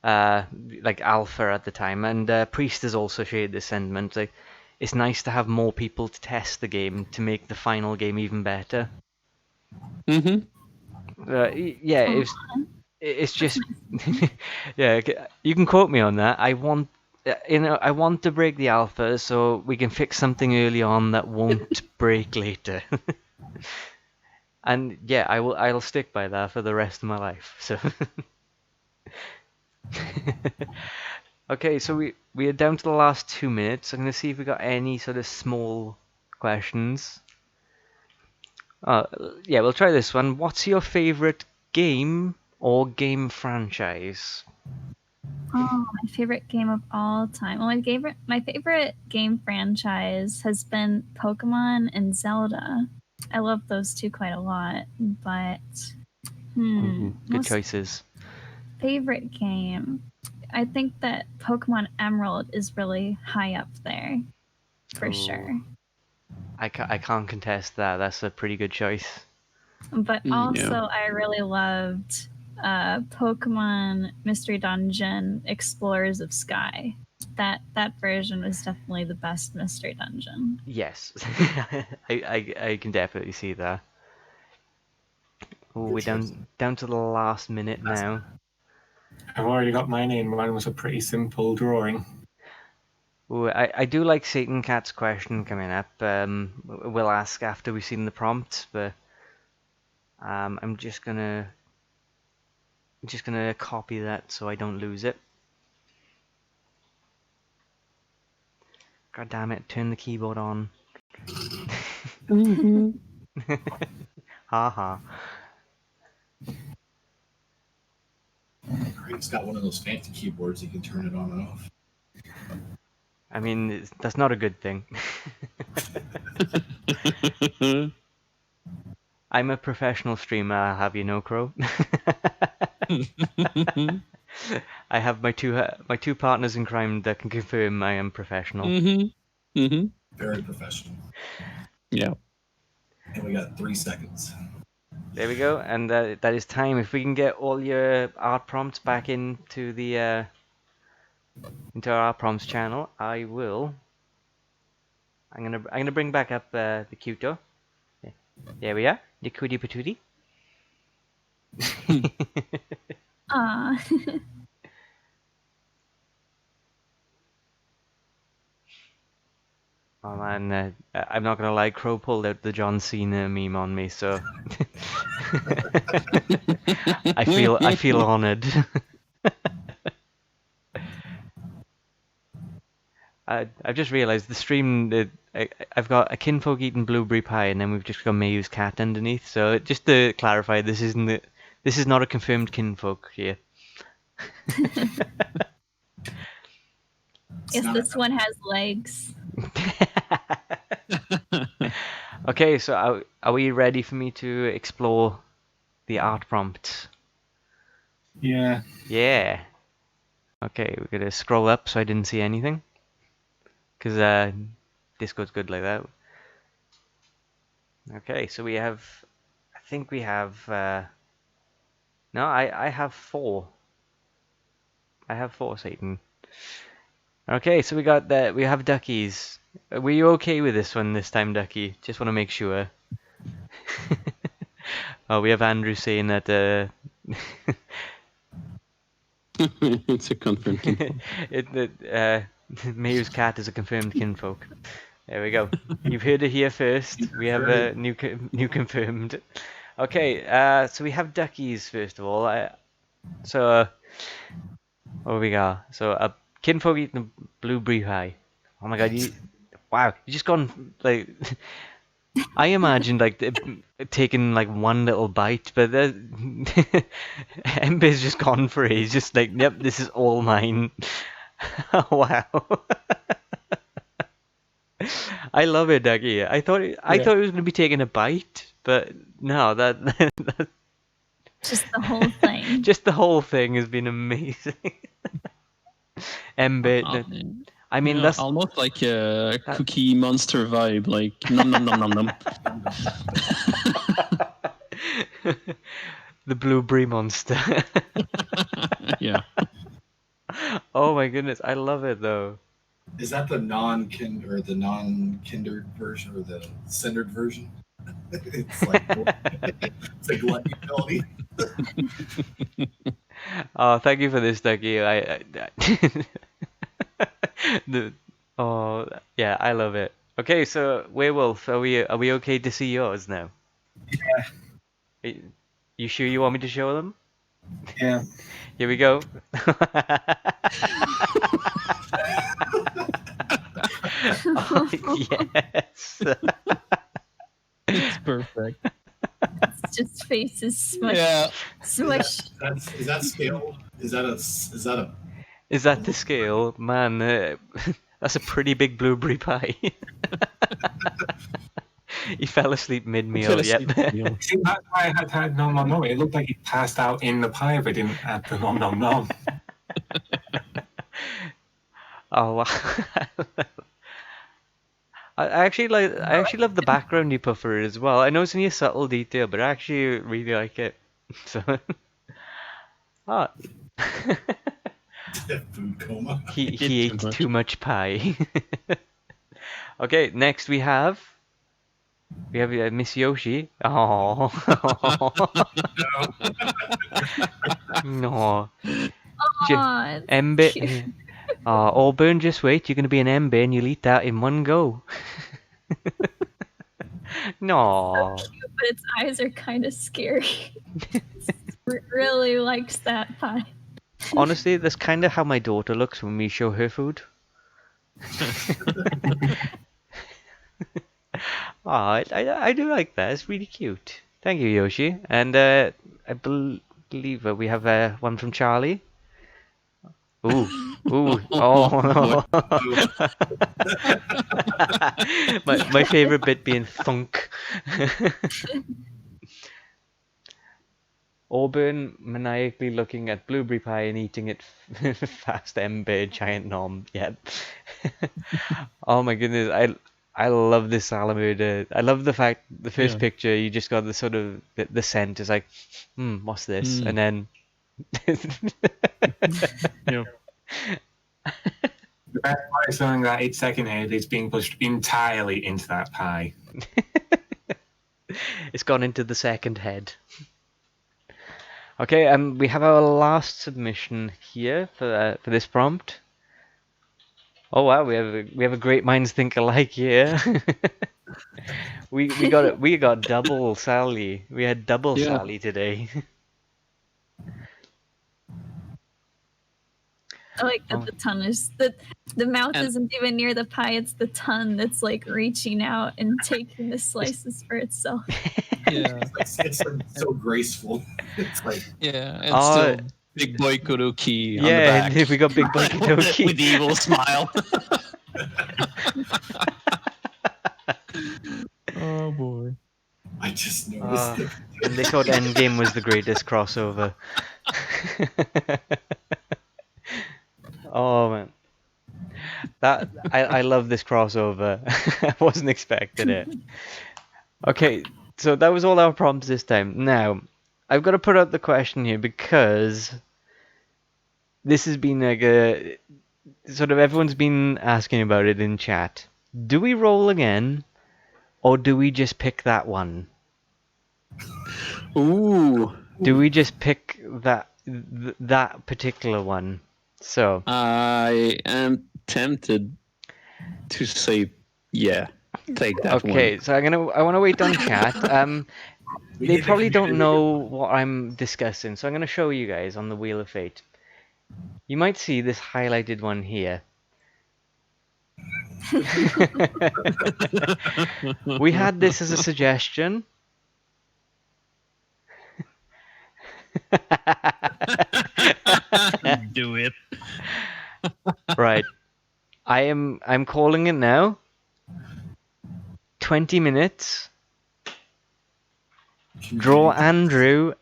uh, like Alpha at the time, and Priest has also shared this sentiment. Like, it's nice to have more people to test the game to make the final game even better. Mm-hmm. Yeah, it's just yeah. You can quote me on that. I want to break the alpha so we can fix something early on that won't break later. And yeah, I'll stick by that for the rest of my life. So okay, so we are down to the last 2 minutes. I'm gonna see if we got any sort of small questions. Uh, yeah, we'll try this one. What's your favorite game or game franchise? oh, my favorite game of all time. Well, my favorite game franchise has been Pokemon and Zelda. I love those two quite a lot, but Ooh, good most choices. favorite game. I think that Pokemon Emerald is really high up there for Ooh, sure. I can't contest that. That's a pretty good choice. But Yeah. also, I really loved Pokemon Mystery Dungeon Explorers of Sky. That version was definitely the best Mystery Dungeon. Yes, I can definitely see that. Oh, we're down to the last minute now. I've already got mine in. Mine was a pretty simple drawing. Ooh, I do like Satan Cat's question coming up. We'll ask after we've seen the prompt, but I'm just gonna copy that so I don't lose it. God damn it! Turn the keyboard on. Ha ha. Craig's got one of those fancy keyboards. You can turn it on and off. I mean, that's not a good thing. I'm a professional streamer, I'll have you know, Crow. I have my two partners in crime that can confirm I am professional. Very professional. Yeah. And we got 3 seconds. There we go, and that is time. If we can get all your art prompts back into the into our art prompts channel, I will. I'm gonna bring back up the Qto. There we are, the Cootie Patootie. Ah. Oh man, I'm not gonna lie, Crow pulled out the John Cena meme on me, so I feel honored. I've just realised the stream. I've got a kinfolk eating blueberry pie, and then we've just got Mayu's cat underneath. So just to clarify, this is not a confirmed kinfolk here. Yes, this one has legs. Okay, so are we ready for me to explore the art prompts? Yeah. Yeah. Okay, we're gonna scroll up so I didn't see anything. Because Discord's good like that. Okay, so we have... I think we have... no, I have 4. I have 4, Satan. Okay, so we have duckies. Were you okay with this one this time, Ducky? Just want to make sure. Oh, we have Andrew saying that... It's a confirmed kinfolk. Mayu's cat is a confirmed kinfolk. There we go. You've heard it here first. We have a new confirmed. Okay, so we have duckies first of all. What do we got? So a kinfolk eating a blueberry pie. Oh my god, wow, you just gone like. I imagined like taking like one little bite, but Ember's just gone for it. He's just like, yep, this is all mine. Wow. I love it, Dougie. I thought it was gonna be taking a bite, but no, that Just the whole thing. just the whole thing has been amazing. Ember, I mean that's almost like a Cookie Monster vibe, like nom nom nom nom nom. The blueberry monster. Yeah. Oh my goodness, I love it though. Is that the non-Kindred version or the centered version? It's like it's a gluttony ability. Oh, thank you for this, Dougie. Oh yeah, I love it. Okay, so Werewolf, are we okay to see yours now? Yeah. You sure you want me to show them? Yeah. Here we go. Oh, yes. It's perfect. It's just faces smushed. Yeah. Smushed. Is that scale? Is that a? Is that the scale? Man, that's a pretty big blueberry pie. He fell asleep mid-meal, yep. See, that's why I had nom nom nom. It looked like he passed out in the pie if I didn't add the nom nom nom. Oh wow. I actually love the background you put for it as well. I know it's only a subtle detail, but I actually really like it. So Food coma. he ate too much pie. Okay, next we have Miss Yoshi. Oh. No. Aw, it's Ember. cute. Auburn, just wait. You're going to be an Ember and you'll eat that in one go. No. So cute, but its eyes are kind of scary. It really likes that pie. Honestly, that's kind of how my daughter looks when we show her food. Oh, I do like that. It's really cute. Thank you, Yoshi. And I believe we have one from Charlie. Ooh, ooh, Boy. oh. my favorite bit being thunk. Auburn maniacally looking at blueberry pie and eating it fast. Ember giant nom. Yep. Oh my goodness, I love this salamurder. I love the fact the first Yeah. picture you just got the sort of the scent is like, what's this? Mm. And then Yeah. The best part is showing that its second head is being pushed entirely into that pie. it's gone into the second head. Okay, we have our last submission here for this prompt. Oh wow, we have a great minds think alike here. we got double Sally. We had double Yeah. Sally today. I like that Oh. the tongue is the mouth isn't even near the pie. It's the tongue that's like reaching out and taking the slices for itself. Yeah. It's so graceful. It's like Yeah. And Oh, still Big Boy Kuroki on the yeah, back. we got Big Boy Kadoki. With the evil smile. Oh boy. I just noticed it. And they thought Endgame was the greatest crossover. Oh man, that I love this crossover. I wasn't expecting it. Okay, so that was all our prompts this time. Now, I've got to put out the question here because this has been like a sort of everyone's been asking about it in chat. Do we roll again, or do we just pick that one? Ooh. Do we just pick that particular one? So I am tempted to say, yeah, take that okay, one. so I want to wait on chat. We They need the probably don't community. know what I'm discussing, so I'm going to show you guys on the Wheel of Fate. You might see this highlighted one here. We had this as a suggestion. Do it. Right. I'm calling it now. 20 minutes. Draw Andrew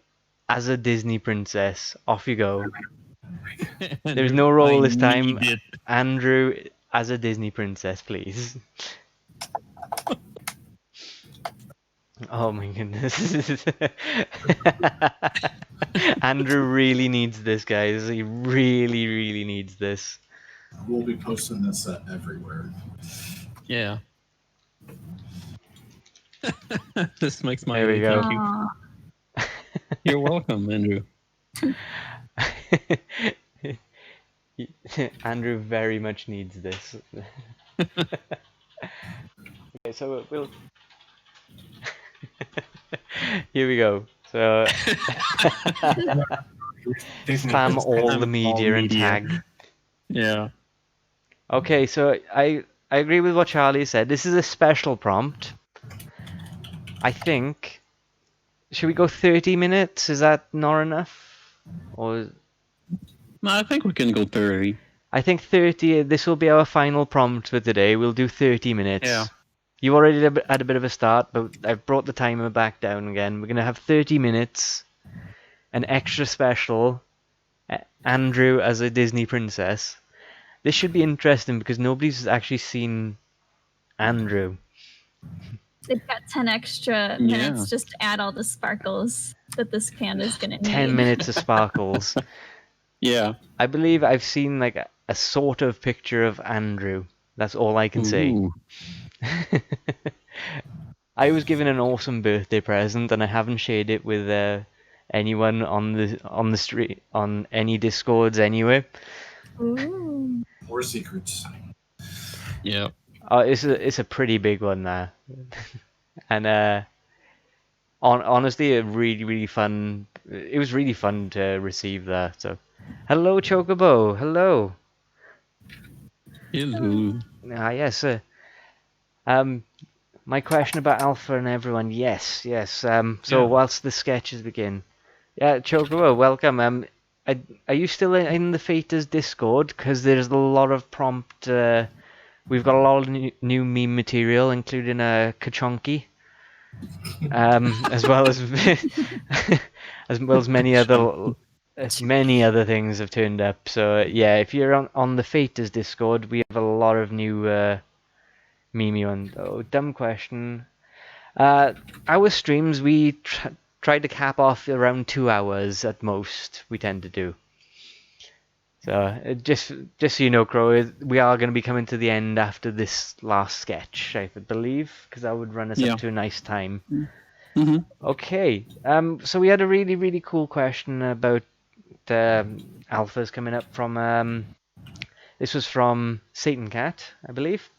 as a Disney princess. Off you go. There's no roll this time. Need it. Andrew as a Disney princess, please. Oh my goodness. Andrew really needs this, guys. He really, really needs this. We'll be posting this everywhere. Yeah. This makes my There we day. go. Thank you. Aw. You're welcome, Andrew. Andrew very much needs this. Okay, so we'll. Here we go. So Disney spam Plus all the Spam media all and media. tag. Yeah. Okay, so I agree with what Charlie said. This is a special prompt. I think. Should we go 30 minutes? Is that not enough? Or No, I think we can go 30. I think 30. This will be our final prompt for today. We'll do 30 minutes. Yeah. You already had a bit of a start, but I've brought the timer back down again. We're gonna have 30 minutes. An extra special. Andrew as a Disney princess. This should be interesting because nobody's actually seen Andrew. They've got 10 extra minutes just to add all the sparkles that this panda's gonna need. 10 minutes of sparkles. Yeah. I believe I've seen like a sort of picture of Andrew. That's all I can say. Ooh. I was given an awesome birthday present, and I haven't shared it with anyone on the street on any discords anyway. Ooh. More secrets. Yeah. It's a pretty big one there, and honestly, a really fun. It was really fun to receive that. So, hello Chocobo, hello. Hello. Ah yes, um, My question about Alpha and everyone. Yes, yes. So Yeah. whilst the sketches begin, yeah, Chocobo, welcome. Are you still in the Faters Discord? Because there's a lot of prompt. We've got a lot of new meme material, including a Kachonki, as well as as well as many other things have turned up. So yeah, if you're on the Faters Discord, we have a lot of new meme ones. Oh, dumb question. Our streams, we try to cap off around 2 hours at most. We tend to do. So just so you know, Crow, we are going to be coming to the end after this last sketch, I believe, because that would run us Yeah. up to a nice time. Mm-hmm. Okay. So we had a really cool question about alphas coming up from. This was from Satan Cat, I believe.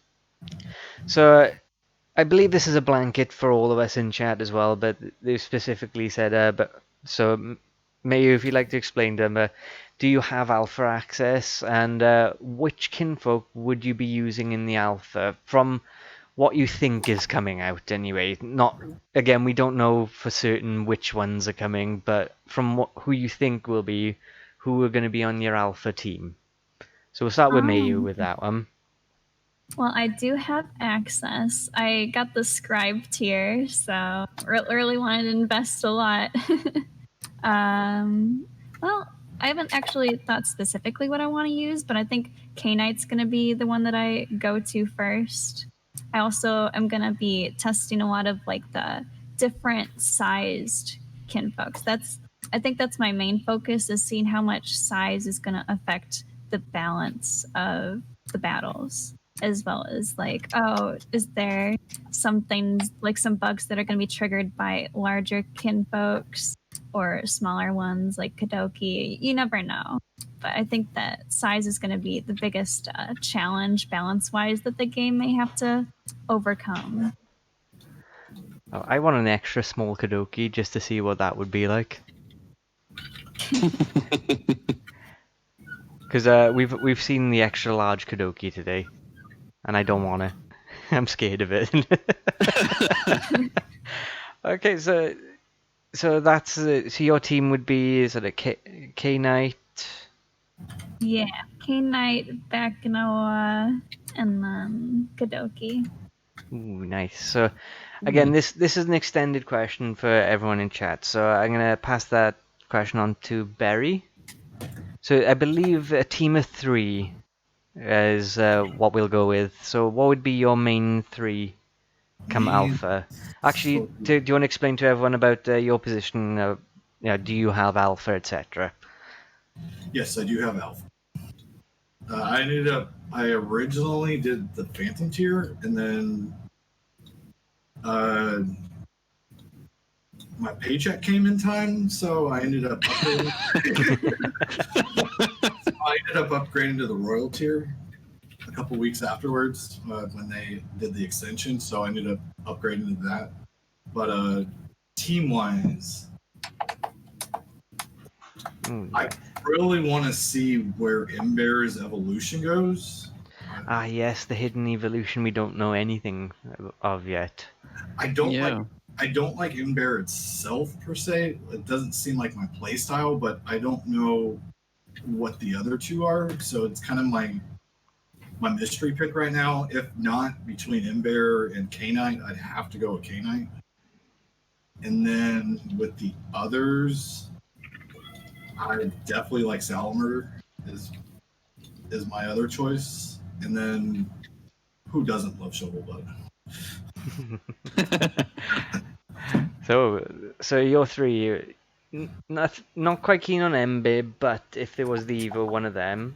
So I believe this is a blanket for all of us in chat as well, but they specifically said, Mayu, if you'd like to explain to them, do you have alpha access, and which kinfolk would you be using in the alpha from what you think is coming out anyway? Not, again, we don't know for certain which ones are coming, but from who you think will be, who are going to be on your alpha team. So we'll start with Mayu with that one. Well, I do have access. I got the scribe tier, so really wanted to invest a lot. Well, I haven't actually thought specifically what I want to use, but I think K-Knight's going to be the one that I go to first. I also am going to be testing a lot of like the different sized kinfolks. I think that's my main focus, is seeing how much size is going to affect the balance of the battles, as well as like, oh, is there some things like some bugs that are going to be triggered by larger kinfolks or smaller ones like Kadoki? You never know. But I think that size is going to be the biggest challenge balance-wise that the game may have to overcome. Oh, I want an extra small Kadoki just to see what that would be like. Because we've seen the extra large Kadoki today, and I don't want it. I'm scared of it. Okay, so that's so your team would be, is it a K Knight? Yeah, K-Knight, Bakanoa, and then Kadoki. Ooh, nice. So again, this is an extended question for everyone in chat. So I'm gonna pass that question on to Barry. So I believe a team of 3 is what we'll go with. So what would be your main 3 come alpha? Actually, do you want to explain to everyone about your position? Do you have alpha, etc.? Yes, I do have alpha. I originally did the Phantom tier, and then my paycheck came in time, so I ended up upgrading to the Royal tier a couple weeks afterwards when they did the extension, so I ended up upgrading to that. But team-wise, I really want to see where Ember's evolution goes. Ah, yes, the hidden evolution we don't know anything of yet. I don't like Ember itself per se. It doesn't seem like my playstyle, but I don't know what the other 2 are, so it's kind of my mystery pick right now. If not, between Ember and K-Knight, I'd have to go with K-Knight. And then with the others, I definitely like Salamurder is my other choice. And then who doesn't love Shovelbutt? So you're 3, not quite keen on Ember, but if there was the Evo, one of them.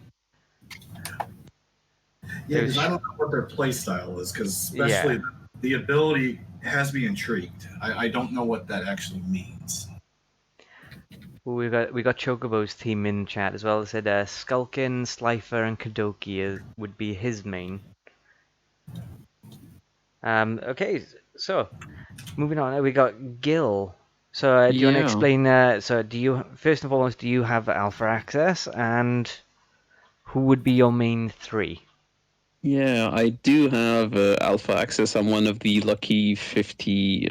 Yeah, because I don't know what their play style is, because especially the ability has me intrigued. I don't know what that actually means. Well, we got Chocobo's team in chat as well. They said Skulkin, Slifer, and Kadoki would be his main. Okay, so moving on, we got Gil. So do you want to explain? So do you first and foremost, do you have alpha access, and who would be your main 3? Yeah, I do have alpha access. I'm one of the lucky 50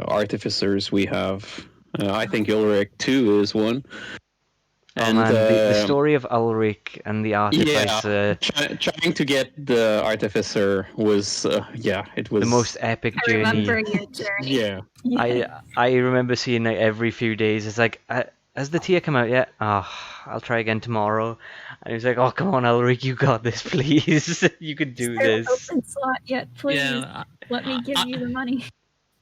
artificers we have. I think Ulrich too is one. Oh And man, the story of Ulrich and the yeah, Artificer, trying to get the artificer was it was the most epic I journey. remember your journey. yeah. I remember seeing it every few days. It's like, has the tier come out yet? Oh, I'll try again tomorrow. And he's like, oh, come on, Ulrich, you got this, please. You could Is do there an this. open slot yet? Please Yeah, let me give you the money.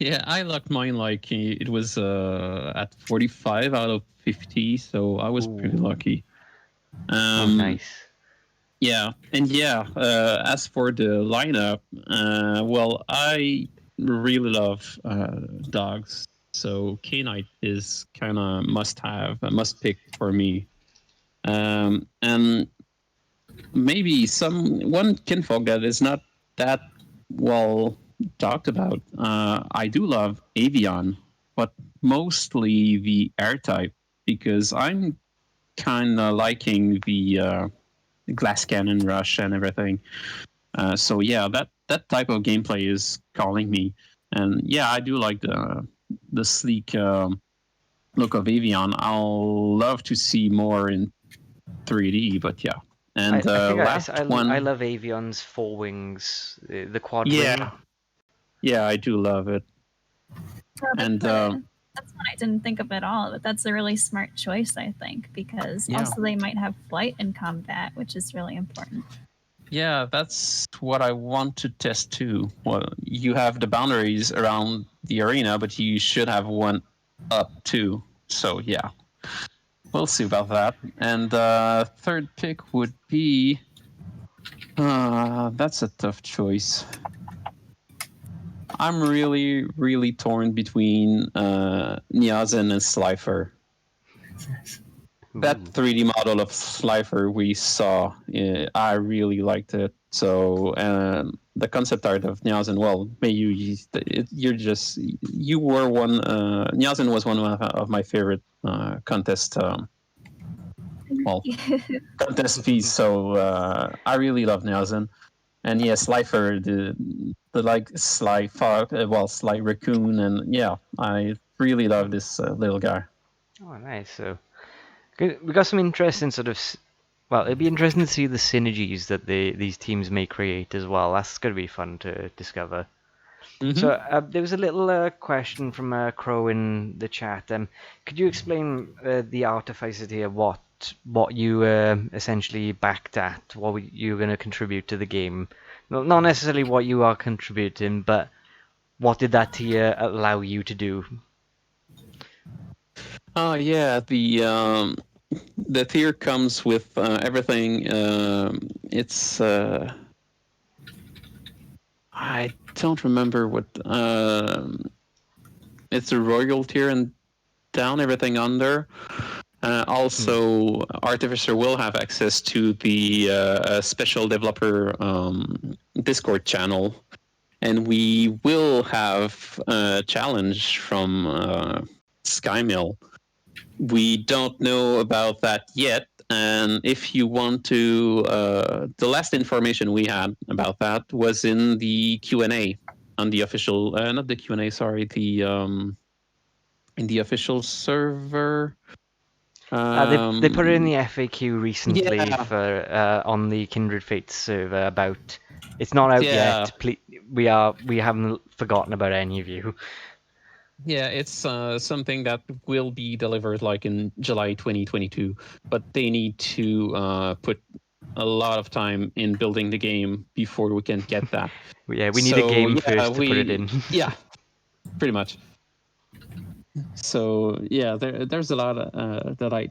yeah, I locked mine like it was at 45 out of 50, so I was pretty Ooh. lucky. Oh, nice. Yeah, and as for the lineup, well, I really love dogs, so K-Knight is kind of a must pick for me. And maybe one kinfolk that is not that well talked about. I do love Avian, but mostly the air type because I'm kind of liking the glass cannon rush and everything. So yeah, that type of gameplay is calling me, and yeah, I do like the sleek look of Avian. I'll love to see more in 3D, but yeah. And I think last one, I love Avion's four wings, the quad yeah, wing. yeah, I do love it. Well, And that's one I didn't think of at all, but that's a really smart choice, I think, because Yeah. also they might have flight in combat, which is really important. yeah, that's what I want to test too. Well, you have the boundaries around the arena, but you should have one up too. So yeah, we'll see about that. And third pick would be. That's a tough choice. I'm really, really torn between Nyazen and Slifer. That Ooh. 3D model of Slifer we saw, I really liked it. So the concept art of Nyazen, well, you were one. Nyazen was one of my favorite contest contest piece. So I really love Nyazen. And yeah, Slifer, the like Sly Fox, Sly Raccoon, and yeah, I really love this little guy. Oh, nice. So, we got some interesting sort of. Well, it'd be interesting to see the synergies that these teams may create as well. That's going to be fun to discover. Mm-hmm. So there was a little question from Crow in the chat. Could you explain the artificer here? What you essentially backed at? What you were going to contribute to the game? Not necessarily what you are contributing, but what did that tier allow you to do? Oh yeah, the tier comes with everything. It's I don't remember what. It's a royal tier and down everything under. Also, Artificer will have access to the special developer Discord channel, and we will have a challenge from Skymill. We don't know about that yet, and if you want to, the last information we had about that was in the Q&A on the official, not the Q&A, sorry, the in the official server. They put it in the FAQ recently Yeah. for on the Kindred Fates server about it's not out Yeah. yet. We haven't forgotten about any of you. Yeah, it's something that will be delivered like in July 2022, but they need to put a lot of time in building the game before we can get that. Yeah, we need a game first to put it in. Yeah, pretty much. So yeah, there's a lot that I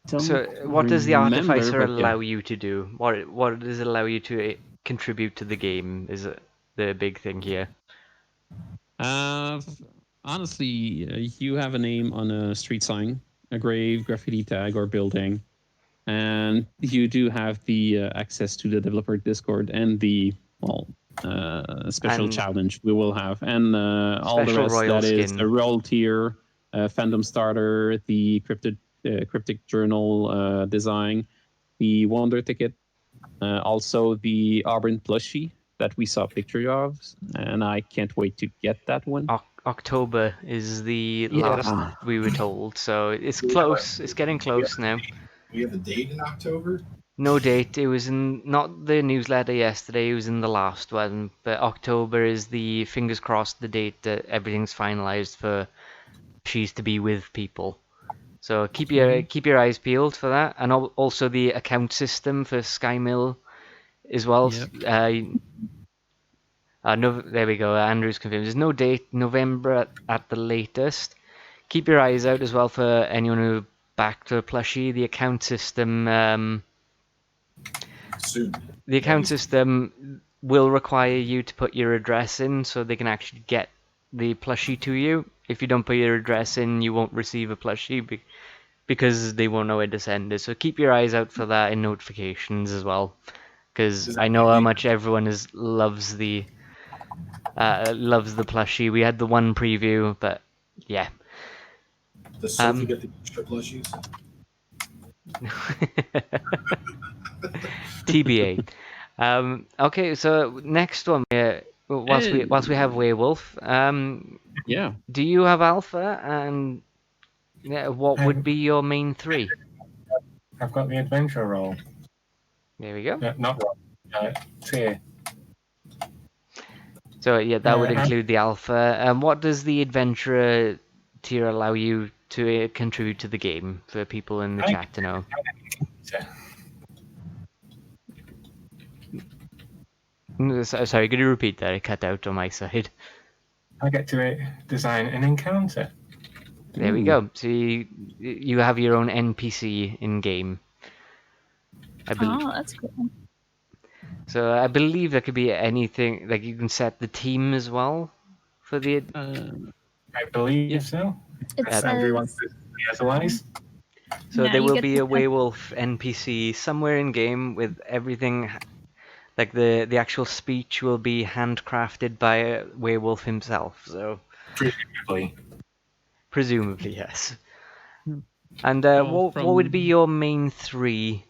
don't. So what does the remember, artificer but yeah. allow you to do? What does it allow you to contribute to the game? Is it the big thing here? Honestly, you have a name on a street sign, a grave, graffiti tag, or building, and you do have the access to the developer Discord and the special And challenge we will have, and all the special rest royal that is skin. a roll tier, fandom starter, the cryptic journal design, the wonder ticket, Also, the Auburn plushie that we saw a picture of, and I can't wait to get that one. October is the Yeah. last we were told, so it's close. It's getting close now. We have a date in October? No date. It was in not the newsletter yesterday. It was in the last one. But October is the fingers crossed the date that everything's finalized for she's to be with people. So keep your eyes peeled for that, and also the account system for Skymill as well. Yep. No, there we go. Andrew's confirmed. There's no date. November at the latest. Keep your eyes out as well for anyone who backed a plushie. The account system. Soon. The account system will require you to put your address in so they can actually get the plushie to you. If you don't put your address in, you won't receive a plushie because they won't know where to send it. So keep your eyes out for that in notifications as well, because I know how much everyone loves the plushie. We had the one preview, but yeah. Does Sophie get the extra plushies? TBA. Okay, so next one, whilst we have Werewolf, Yeah. do you have Alpha, and what would be your main three? I've got the adventure role. There we go. Not role. Tier. So yeah, that would include the Alpha. What does the Adventurer tier allow you to contribute to the game for people in the chat to know? Sorry, could you repeat that? It cut out on my side. I get to design an encounter. There we go. So you have your own NPC in game. Oh, that's cool. So I believe there could be anything, like you can set the team as well for the. I believe so. It says... everyone otherwise. So Yeah, there you will get be the- a werewolf NPC somewhere in game with everything, like the actual speech will be handcrafted by a werewolf himself. So presumably yes. And what would be your main three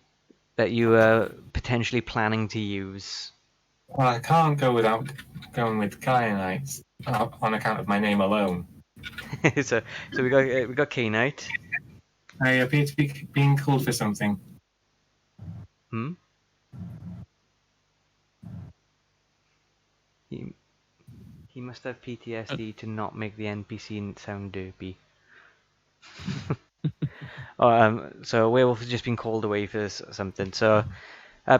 that you are potentially planning to use? Well, I can't go without going with Kyanites on account of my name alone. so we got K-Knight. I appear to be being called for something. Hmm. He must have PTSD to not make the NPC sound derpy. So werewolf has just been called away for something. So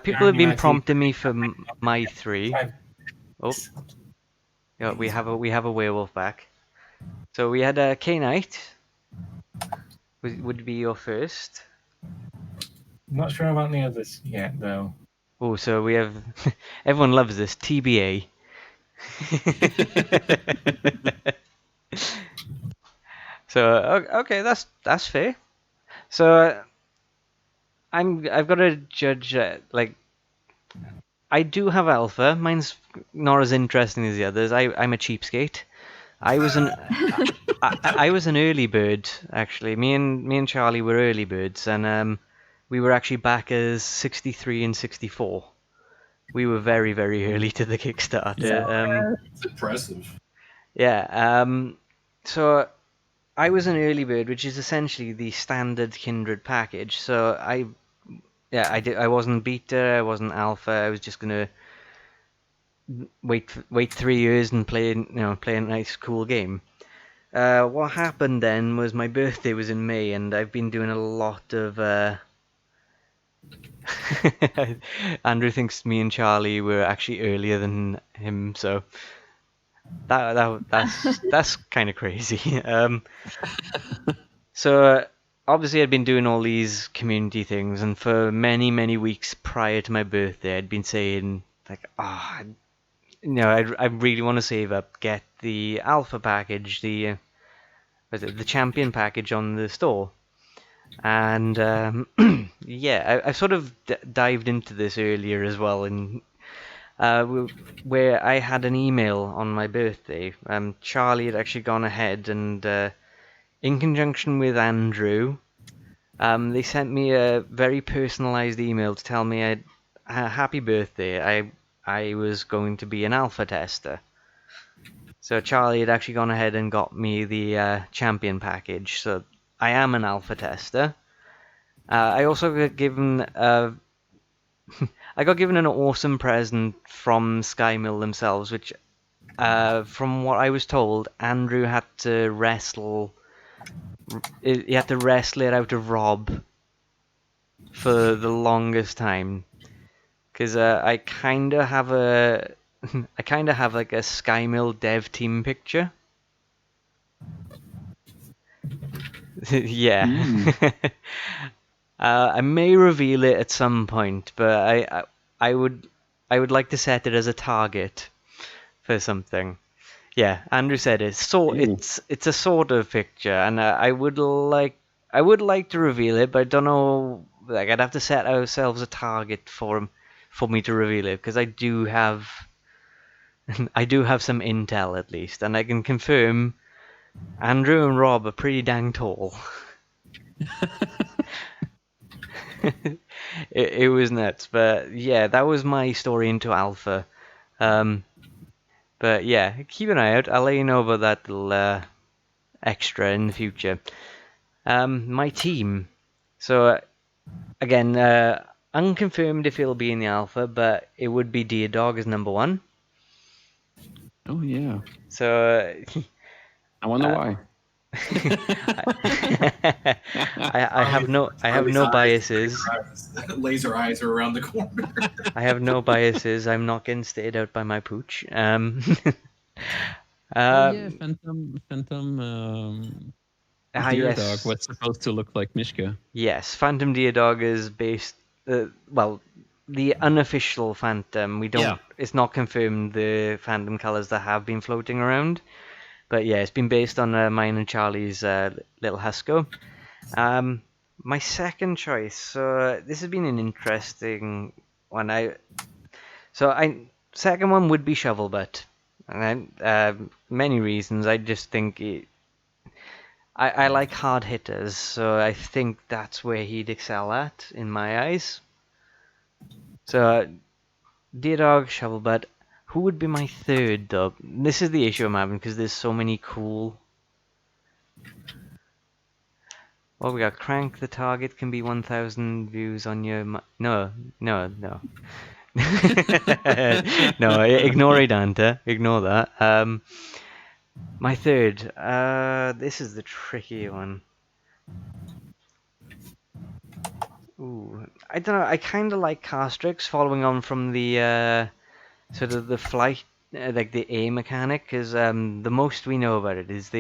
people have been prompting me for my three. Oh, yeah, we have a werewolf back. So we had a K-Knight. Would be your first. I'm not sure about the others yet, though. Oh, so we have everyone loves this TBA. So okay, that's fair. So I've got to judge like I do have Alpha. Mine's not as interesting as the others. I'm a cheapskate. I was an I was an early bird actually. Me and Charlie were early birds, and we were actually back as 63 and 64. We were very, very early to the Kickstarter. It's impressive. Yeah. So I was an early bird, which is essentially the standard Kindred package. So I wasn't beta, I wasn't alpha. I was just gonna wait 3 years and play a nice cool game. What happened then was my birthday was in May, and I've been doing a lot of. Andrew thinks me and Charlie were actually earlier than him, so that's kind of crazy. So obviously I'd been doing all these community things, and for many weeks prior to my birthday, I'd been saying like, I really want to save up, get the alpha package, the champion package on the store. And yeah, I sort of dived into this earlier as well, and where I had an email on my birthday. Charlie had actually gone ahead and, in conjunction with Andrew, they sent me a very personalized email to tell me happy birthday, I was going to be an alpha tester. So Charlie had actually gone ahead and got me the champion package. So I am an alpha tester. I also got given I got given an awesome present from Skymill themselves, which, from what I was told, Andrew had to wrestle. He had to wrestle it out of Rob for the longest time, because I kind of have a, I kind of have like a Skymill dev team picture. Yeah. I may reveal it at some point, but I would like to set it as a target for something. Yeah, Andrew said it. So it's a sort of picture, and I would like to reveal it, but I don't know. Like, I'd have to set ourselves a target for me to reveal it, because I do have I do have some intel at least, and I can confirm Andrew and Rob are pretty dang tall. It was nuts, but yeah, that was my story into Alpha. But yeah, keep an eye out. I'll let you know about that little extra in the future. My team. So again, unconfirmed if it'll be in the Alpha, but it would be Deer Dog as number 1. Oh yeah. So I wonder why. I have no biases. Laser eyes are around the corner. I have no biases. I'm not getting stared out by my pooch. Yeah, Phantom Deer Dog Yes. was supposed to look like Mishka. Yes, Phantom Deer Dog is based. Well, the unofficial Phantom. We don't. Yeah. It's not confirmed the Phantom colors that have been floating around, but yeah, it's been based on mine and Charlie's little Husko. My second choice. So this has been an interesting one. Second one would be Shovelbutt, and many reasons. I just think I like hard hitters, so I think that's where he'd excel at in my eyes. So Deer Dog, Shovelbutt. Who would be my third though? This is the issue I'm having, because there's so many cool. Well, we got Crank. The target can be 1,000 views on your. No. No, ignore Idanta. Ignore that. My third. This is the tricky one. Ooh, I don't know. I kind of like Castrix, following on from the sort of the flight, like the A mechanic, because the most we know about it is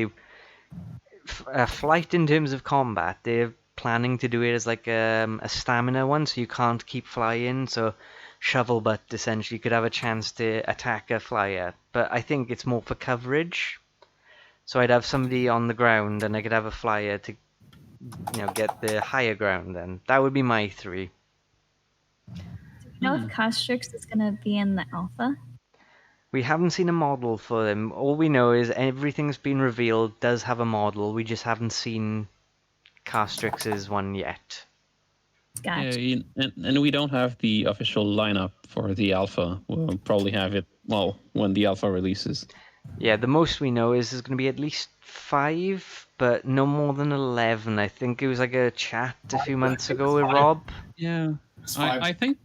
flight in terms of combat. They're planning to do it as like a stamina one, so you can't keep flying. So Shovelbutt essentially could have a chance to attack a flyer, but I think it's more for coverage. So I'd have somebody on the ground, and I could have a flyer to, get the higher ground. Then that would be my 3. Do you know if Castrix is going to be in the alpha? We haven't seen a model for them. All we know is everything's been revealed does have a model. We just haven't seen Castrix's one yet. Gotcha. Yeah, and we don't have the official lineup for the alpha. We'll probably have it, when the alpha releases. Yeah, the most we know is there's going to be at least 5, but no more than 11. I think it was like a chat a few months ago with Rob. Yeah, I think.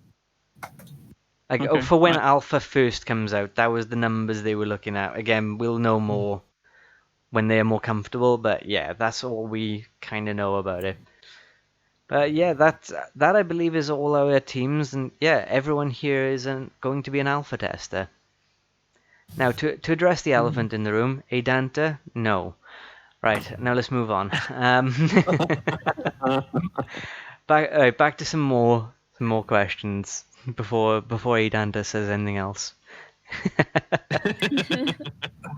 Like, Okay. for when Alpha first comes out, that was the numbers they were looking at. Again, we'll know more when they're more comfortable, but yeah, that's all we kind of know about it. But yeah, that I believe is all our teams, and yeah, everyone here is going to be an alpha tester. Now, to address the elephant in the room, Adanta, no. Right, now let's move on. Back to some more questions before Adanta says anything else.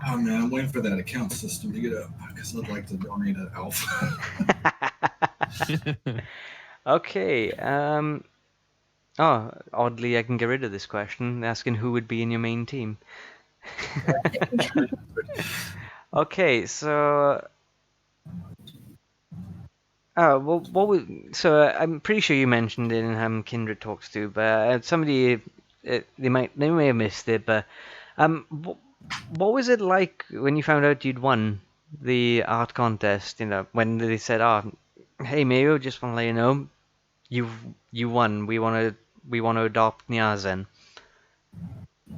Oh man, I'm waiting for that account system to get up, because I'd like to donate an alpha. Okay. Oddly, I can get rid of this question, asking who would be in your main team. Okay, so Oh, well, so I'm pretty sure you mentioned it in Kindred Talks too, but somebody they may have missed it, but what was it like when you found out you'd won the art contest? You know, when they said, "Oh, hey Mayo, just want to let you know, you won. We want to adopt Nyazen."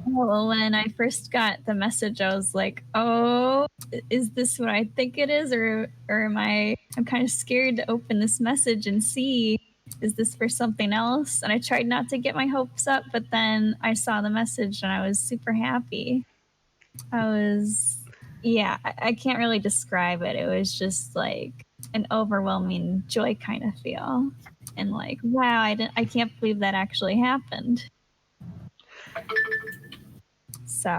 Well, when I first got the message, I was like, "Oh, is this what I think it is, or am I? I'm kind of scared to open this message and see. Is this for something else?" And I tried not to get my hopes up, but then I saw the message and I was super happy. I can't really describe it. It was just like an overwhelming joy kind of feel, and like, wow, I can't believe that actually happened. So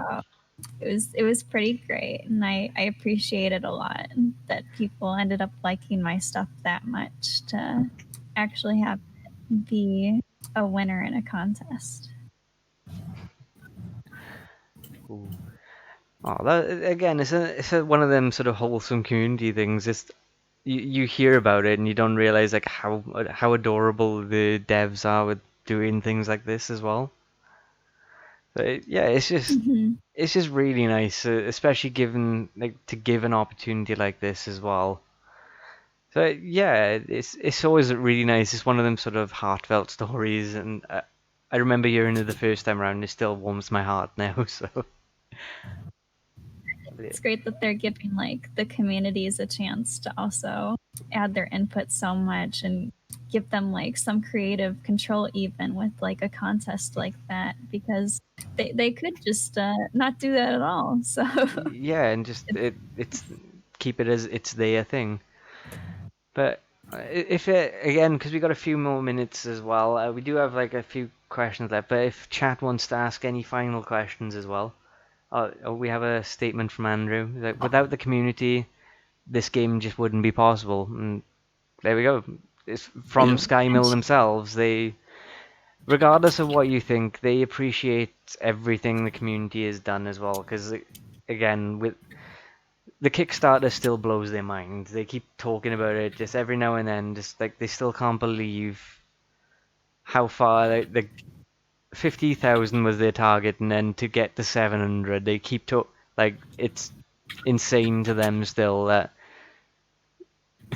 it was pretty great, and I appreciate it a lot that people ended up liking my stuff that much to actually have it be a winner in a contest. Cool. Oh, that again, it's one of them sort of wholesome community things. Just you hear about it and you don't realize like how adorable the devs are with doing things like this as well. But yeah, it's just really nice, especially given like to give an opportunity like this as well. So yeah, it's always really nice. It's one of them sort of heartfelt stories, and I remember hearing it the first time around. It still warms my heart now. So It's great that they're giving like the communities a chance to also add their input so much and give them like some creative control even with like a contest like that, because they could just not do that at all. So yeah, and just it's keep it as it's their thing. But if it again, because we got a few more minutes as well, we do have like a few questions left. But if chat wants to ask any final questions as well, we have a statement from Andrew that without the community, this game just wouldn't be possible. And there we go. It's from Yeah. Skymill themselves. They, regardless of what you think, they appreciate everything the community has done as well. Because again, with the Kickstarter still blows their mind. They keep talking about it just every now and then. Just like they still can't believe how far the 50,000 was their target, and then to get to 700, they keep like it's insane to them still that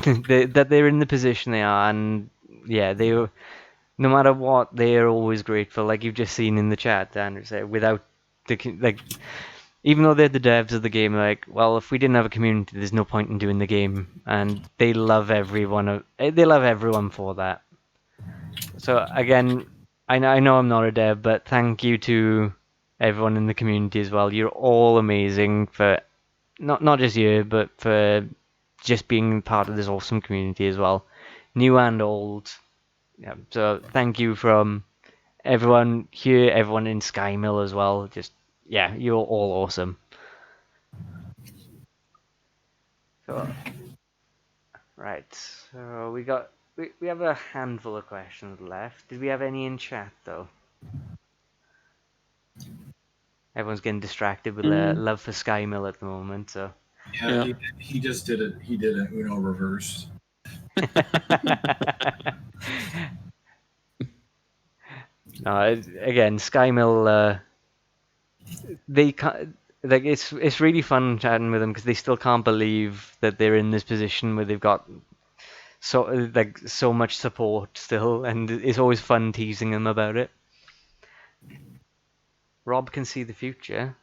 that they're in the position they are, and yeah, no matter what, they are always grateful. Like you've just seen in the chat, Andrew said, without like even though they're the devs of the game, like, well, if we didn't have a community, there's no point in doing the game, and they love everyone. They love everyone for that. So again, I know I'm not a dev, but thank you to everyone in the community as well. You're all amazing for not just you, but for just being part of this awesome community as well, new and old. Yeah. So thank you from everyone here, everyone in Skymill as well. Just yeah, you're all awesome. So right, so we have a handful of questions left. Did we have any in chat though? Everyone's getting distracted with their love for Skymill at the moment, so. Yeah, he just did it. He did an Uno reverse. No, again, Skymill, they can't, like it's really fun chatting with them because they still can't believe that they're in this position where they've got so much support still, and it's always fun teasing them about it. Rob can see the future.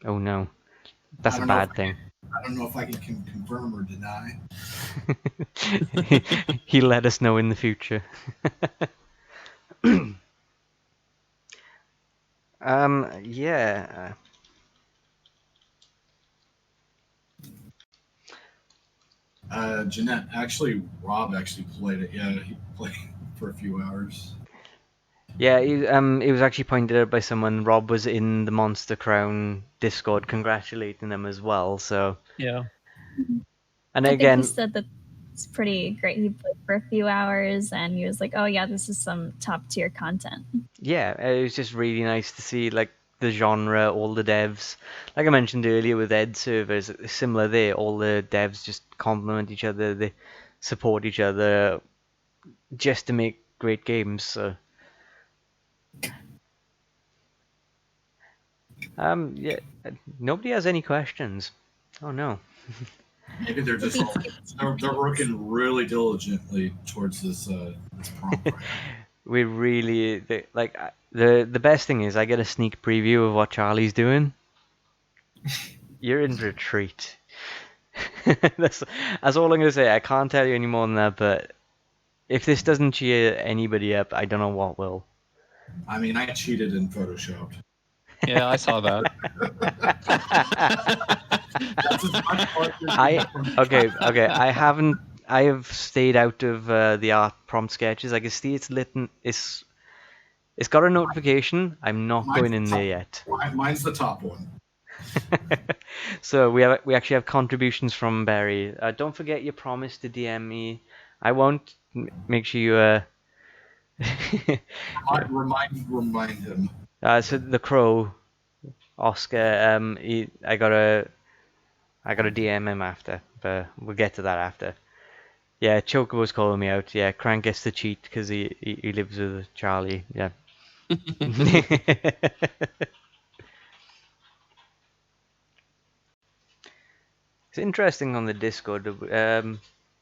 Oh no, that's a bad thing. I don't know if I can confirm or deny. He'll let us know in the future. Yeah. Jeanette, actually, Rob actually played it. Yeah, he played for a few hours. Yeah, it was actually pointed out by someone. Rob was in the Monster Crown Discord congratulating them as well. So yeah, and I again, think he said that it's pretty great. He played for a few hours and he was like, "Oh yeah, this is some top tier content." yeah, it was just really nice to see. Like the genre, all the devs. Like I mentioned earlier with Ed servers, it's similar there. All the devs just complement each other, they support each other just to make great games. So, yeah, nobody has any questions. Oh no. Maybe they're just they're working really diligently towards this prompt. Right now. We really like the best thing is I get a sneak preview of what Charlie's doing. You're in for a treat. that's all I'm gonna say. I can't tell you any more than that. But if this doesn't cheer anybody up, I don't know what will. I mean, I cheated in Photoshopped. Yeah, I saw that. That's as much fun as okay. I have stayed out of the art prompt sketches. I can see it's lit. It's got a notification. I'm not going in there yet. Mine's the top one. So we actually have contributions from Barry. Don't forget your promise to DM me. I won't. Make sure you Remind him. so the Crow, Oscar. I gotta DM him after, but we'll get to that after. Yeah, Chocobo's calling me out. Yeah, Crank gets to cheat because he lives with Charlie. Yeah. It's interesting on the Discord.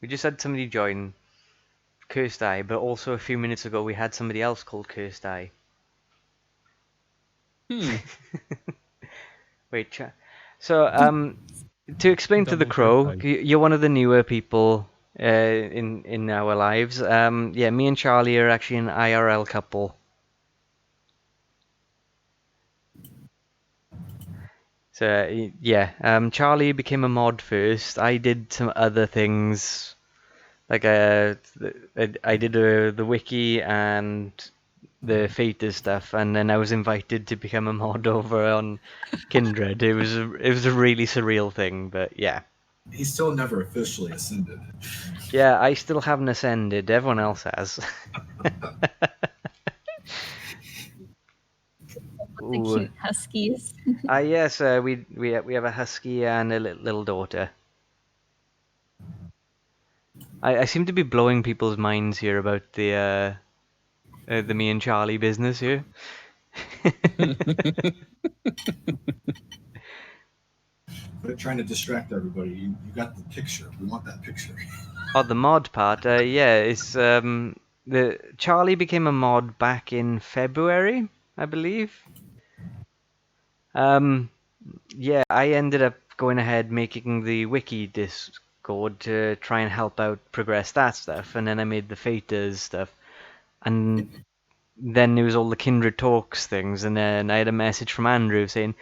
We just had somebody join, Cursed Eye, but also a few minutes ago we had somebody else called Cursed Eye. Wait, so to explain to the Crow, you're one of the newer people in our lives. Yeah, me and Charlie are actually an IRL couple. So yeah, Charlie became a mod first. I did some other things, like I did the wiki and the Faters stuff, and then I was invited to become a mod over on Kindred. It was a really surreal thing, but yeah. He's still never officially ascended. Yeah, I still haven't ascended. Everyone else has. The cute huskies. Yes, we have a husky and a little daughter. I seem to be blowing people's minds here about the me and Charlie business here. Quit trying to distract everybody. You got the picture. We want that picture. Oh, the mod part. Yeah, it's the Charlie became a mod back in February, I believe. Yeah, I ended up going ahead making the wiki Discord to try and help out progress that stuff, and then I made the Faters stuff, and then there was all the Kindred Talks things, and then I had a message from Andrew saying,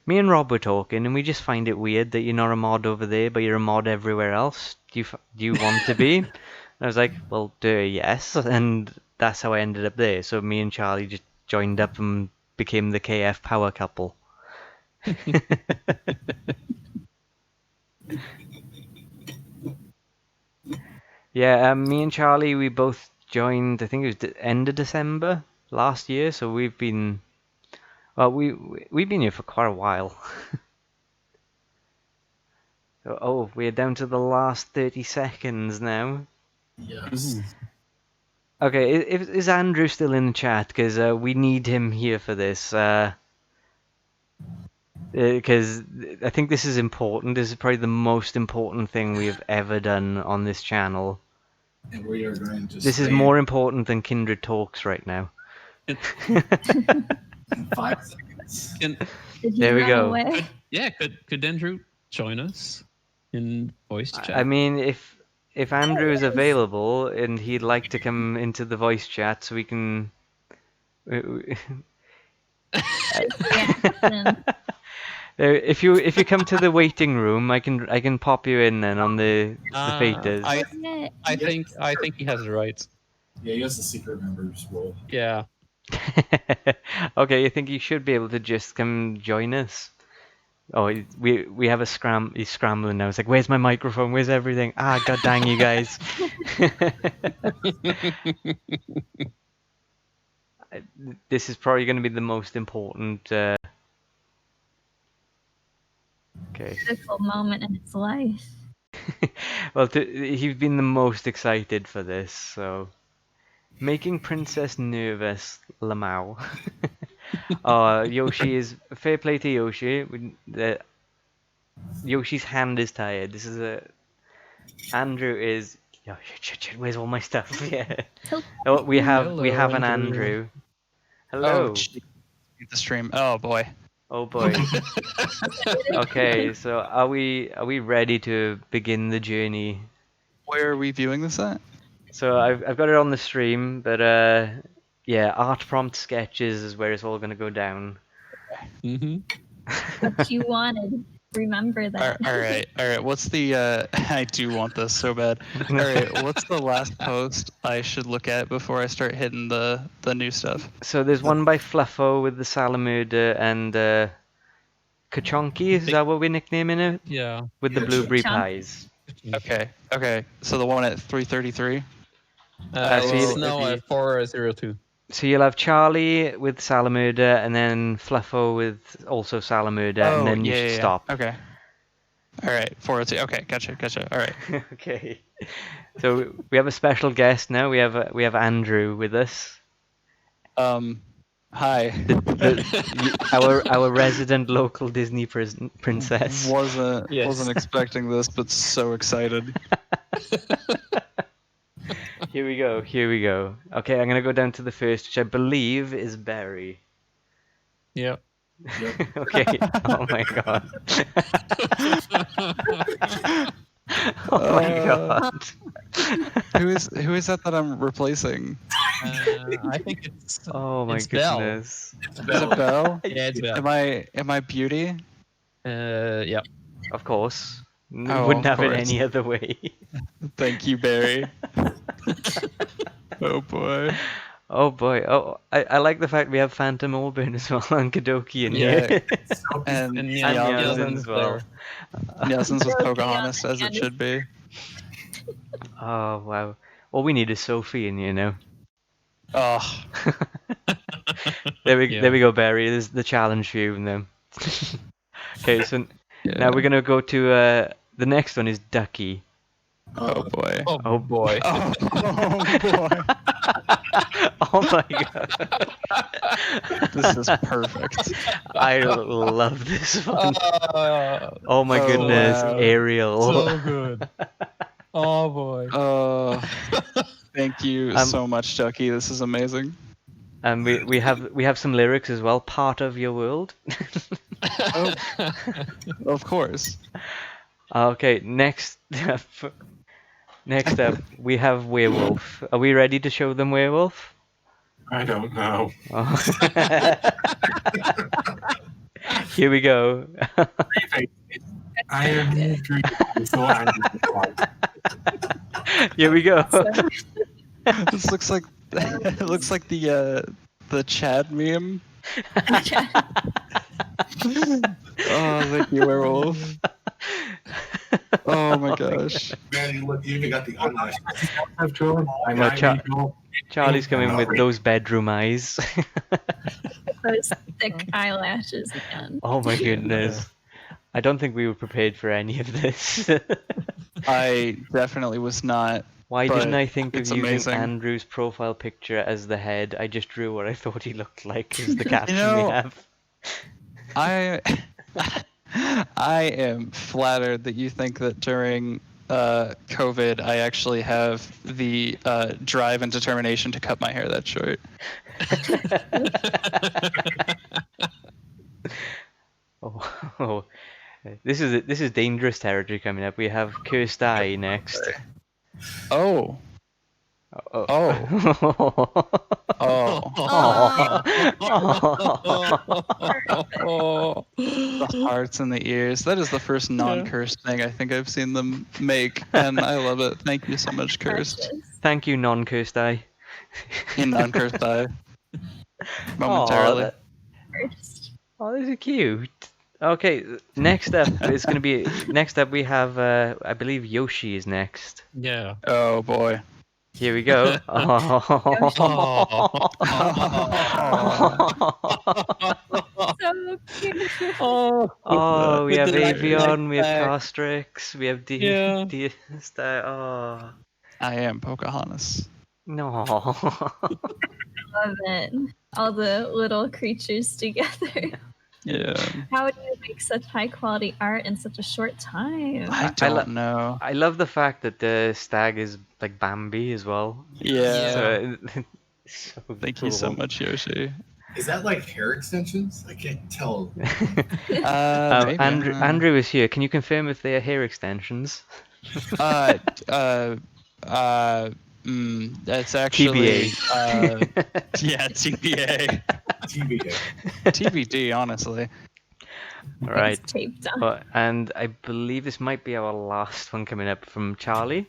me and Rob were talking, and we just find it weird that you're not a mod over there, but you're a mod everywhere else. Do you want to be? And I was like, well, yes, and that's how I ended up there. So me and Charlie just joined up and became the KF power couple. Yeah, me and Charlie, we both joined, I think it was the end of December last year, so we've been, well, we've been here for quite a while. Oh, we're down to the last 30 seconds now. Yes. Okay, is Andrew still in the chat? Because we need him here for this. Because I think this is important. This is probably the most important thing we have ever done on this channel. And we are going to. This is more important than Kindred Talks right now. In 5 seconds. There we go. Could Andrew join us in voice chat? I mean, if Andrew is available and he'd like to come into the voice chat, so we can. If you come to the waiting room, I can pop you in then on the Faters. I think he has the right. Yeah, he has the secret members role. Yeah. Okay, you think he should be able to just come join us? Oh, we have a he's scrambling now. It's like, where's my microphone? Where's everything? Ah, god dang you guys. This is probably going to be the most important Okay. Critical moment in his life. Well, he's been the most excited for this, so making Princess nervous, Lamau. Oh, Yoshi is fair play to Yoshi. Yoshi's hand is tired. This is a Andrew is. Oh, shit, where's all my stuff? Yeah. Oh, we have Hello, an Andrew. Andrew. Oh, Hello. gee. The stream. Oh boy. Oh boy. Okay, so are we ready to begin the journey? Where are we viewing this at? So I've got it on the stream, but yeah, art prompt sketches is where it's all gonna go down. What you wanted. Remember that. All right. What's the? I do want this so bad. All right. What's the last post I should look at before I start hitting the new stuff? So there's one by Fluffo with the Salamurder and Kachonki, is that what we're nicknaming it? Yeah. With the Yeah, blueberry Chonky. pies. Okay. So the one at 333. so It's you- now at 402. So you'll have Charlie with Salamurder, and then Fluffo with also Salamurder, and then you should stop. Okay. All right. 402. Okay. Gotcha. All right. Okay. So we have a special guest now. We have Andrew with us. Hi. Our resident local Disney princess. Wasn't expecting this, but so excited. Here we go. Okay, I'm gonna go down to the first, which I believe is Barry. Yep. Okay. Oh my god. Oh my god. Who is that I'm replacing? I think it's. Oh my it's Belle. goodness. Is it Belle? Yeah, it's Belle. Am I Beauty? Yeah. Of course. Oh, Wouldn't of have it course. any other way. Thank you, Barry. Oh boy. Oh boy. Oh, I like the fact we have Phantom Auburn as well and Kadoki in here. And And Nyazen Nyazen's as well. Nyazen's with Okay, Pocahontas as it should be. Oh wow. All we need is Sophie in here now. Oh, There we Yeah. go, Barry. There's the challenge for you now. Okay, so yeah. now we're gonna go to the next one is Ducky. Oh boy. Oh boy. Oh boy. Oh my god. This is perfect. I love this one. Oh my Oh, goodness, wow. Ariel. So good. Oh boy. Oh, thank you Um, so much, Ducky. This is amazing. And we have some lyrics as well. Part of your world. Oh, of course. Okay, next up we have Werewolf. Are we ready to show them Werewolf? I don't know. Oh. Here we go. I am drinking so angry. Here we go. This looks like it looks like the Chad meme. Oh, thank you, Werewolf. Oh my gosh. Man, you even got the eyelash. I've drawn. I'm Well, angry, drawn. Charlie's coming with those bedroom eyes. Those thick eyelashes again. Oh my goodness. I don't think we were prepared for any of this. I definitely was not. Why But didn't I think of it's using amazing. Andrew's profile picture as the head? I just drew what I thought he looked like as the caption we know, have. I I am flattered that you think that during COVID I actually have the drive and determination to cut my hair that short. Oh, this is dangerous territory coming up. We have Cursed Eye next. Oh. Oh. Oh. Oh. The hearts and the ears. That is the first non-cursed thing I think I've seen them make, and I love it. Thank you so much, Cursed. Thank you, non-Cursed Eye. In non-cursed eye. Momentarily. Oh, these are cute. Okay, next up is going to be we have I believe Yoshi is next. Yeah. Oh boy. Here we go. So so cute. Oh, we With have the light Avion, we have flag. Castrix, we have Yeah. Oh, I am Pocahontas. no. Love it. All the little creatures together. Yeah. How do you make such high quality art in such a short time? I don't know. I love the fact that the stag is like Bambi as well. Yeah. So, so Thank you so cool. much, Yoshi. Is that like hair extensions? I can't tell. Maybe. Andrew is here. Can you confirm if they are hair extensions? That's actually TBA. yeah, TBA. TBA. TBD, honestly. All right. It's taped on. And I believe this might be our last one coming up from Charlie.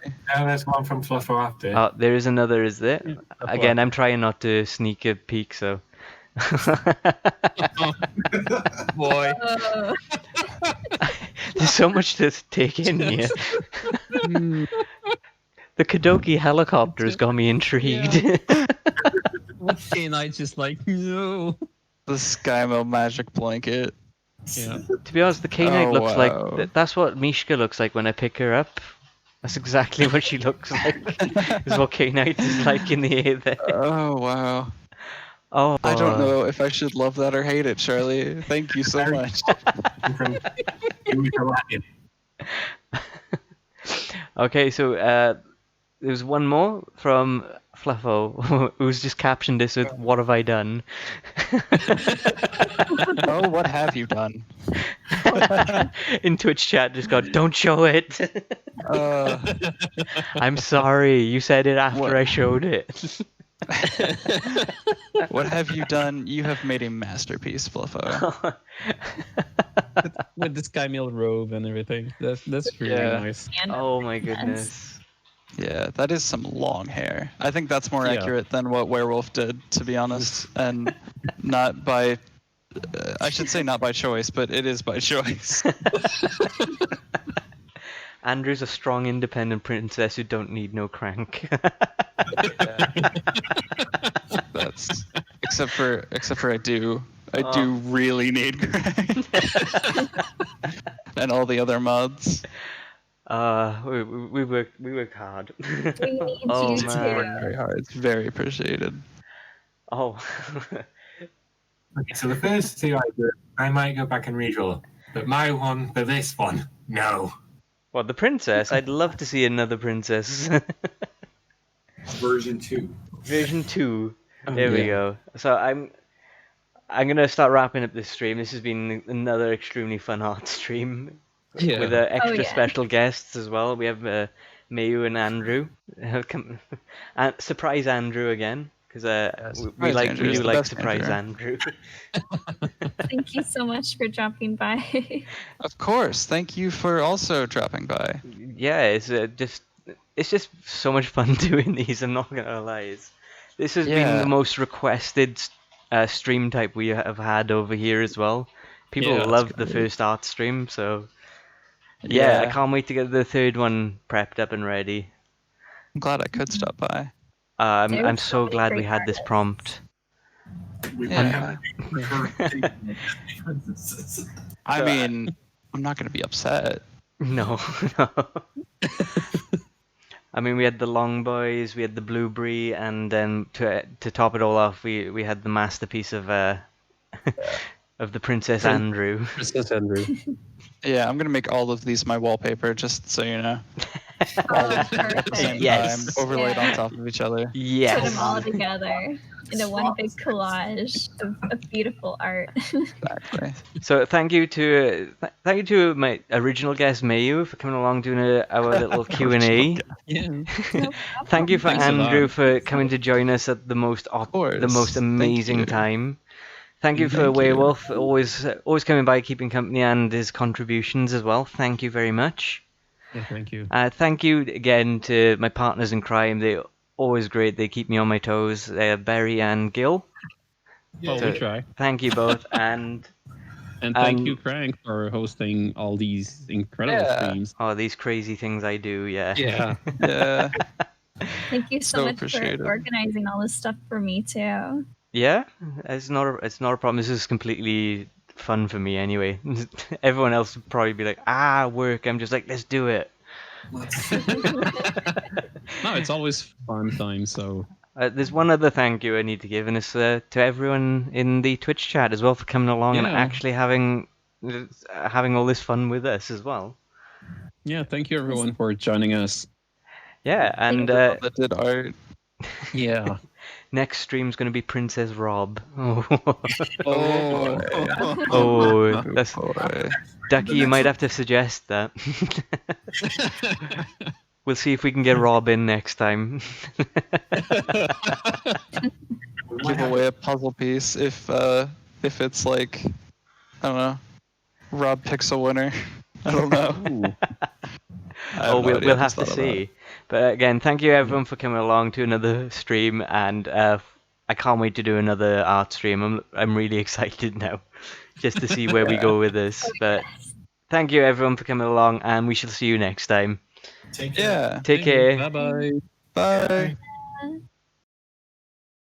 No, there's one from Fluffo after. There is another, is there? Yeah, Again, I'm trying not to sneak a peek, so. Boy. Oh, There's so much to take in here. The Kadoki helicopter has got me intrigued. What's K-Knight just like, no. The Skymill magic blanket. Yeah. To be honest, the K-Knight Oh, looks wow. like... That's what Mishka looks like when I pick her up. That's exactly what she looks like. Is what K-Knight is like in the air there. Oh, wow. Oh, I don't know if I should love that or hate it, Charlie. Thank you so much. From Latin. Okay, so there's one more from Fluffo, who's just captioned this with "What have I done?" Oh, what have you done? In Twitch chat, just got, "Don't show it." I'm sorry, you said it after What? I showed it. What have you done? You have made a masterpiece, Fluffo. With the Skymill robe and everything. That's really Yeah. nice. and Oh my goodness. Yeah, that is some long hair. I think that's more Yeah. accurate than what Werewolf did, to be honest. And not by, I should say not by choice, but it is by choice. Andrew's a strong, independent princess who don't need no crank. That's except for I do really need Greg. And all the other mods. We work hard. we need Oh, you man. to. Very hard. It's very appreciated. Oh. Okay, so the first two I might go back and redraw, but my one for this one, no. What, the princess? I'd love to see another princess. Version 2. Version 2. There we go. So I'm gonna start wrapping up this stream. This has been another extremely fun art stream Yeah. with extra yeah. special guests as well. We have Meyu and Andrew. Surprise Andrew again, because we Surprise Andrew do is the like best surprise Andrew. Thank you so much for dropping by. Of course. Thank you for also dropping by. Yeah, it's just so much fun doing these. I'm not gonna lie. This has been Yeah. the most requested stream type we have had over here as well. People Yeah, that's loved the great. first art stream, so yeah, I can't wait to get the third one prepped up and ready. I'm glad I could stop by. I'm There were so so many glad we great had this artists. prompt. We Yeah. I So, mean, I'm not gonna be upset. No, no. I mean, we had the Long Boys, we had the Blueberry, and then to top it all off, we had the masterpiece of of the Princess Andrew. Princess Andrew. Yeah, I'm gonna make all of these my wallpaper, just so you know. Oh, At the same perfect. Yes. time, overlaid Yeah. on top of each other. Put Yes. them all together into one big collage of beautiful art. Exactly. So thank you to my original guest Meyu for coming along doing our little Q&A. Yeah. Thank you for Thanks a lot. Andrew for coming to join us at the most course. Thank amazing you. time. Thank you for Thank you. Werewolf always coming by, keeping company, and his contributions as well. Thank you very much. Yeah, thank you. Thank you again to my partners in crime. They're always great. They keep me on my toes. They are Barry and Gil. Well, So- we try. Thank you both. And And thank Um, you, Crank, for hosting all these incredible Yeah. streams. these crazy things I do. Yeah. Yeah. Yeah. Thank you so So much for appreciated. organizing all this stuff for me too. Yeah, it's not a problem. This is completely fun for me anyway. Everyone else would probably be like, work. I'm just like, let's do it. Let's. No, it's always fun time. So There's one other thank you I need to give, and it's to everyone in the Twitch chat as well for coming along and Yeah. actually having all this fun with us as well. yeah, thank you everyone for joining us. Yeah, and Everyone that did art. Yeah. next stream's going to be Princess Rob. Oh, Oh. oh, that's Boy. Ducky. You might have to suggest that. We'll see if we can get Rob in next time. Give away a puzzle piece if it's like, I don't know, Rob picks a winner. I don't know. Ooh. I have no we'll idea, I have just to thought about it. see. But again, thank you everyone for coming along to another stream, and I can't wait to do another art stream. I'm really excited now, just to see where we go with this. But thank you everyone for coming along, and we shall see you next time. Take care. Yeah. Take care. Bye-bye. Bye.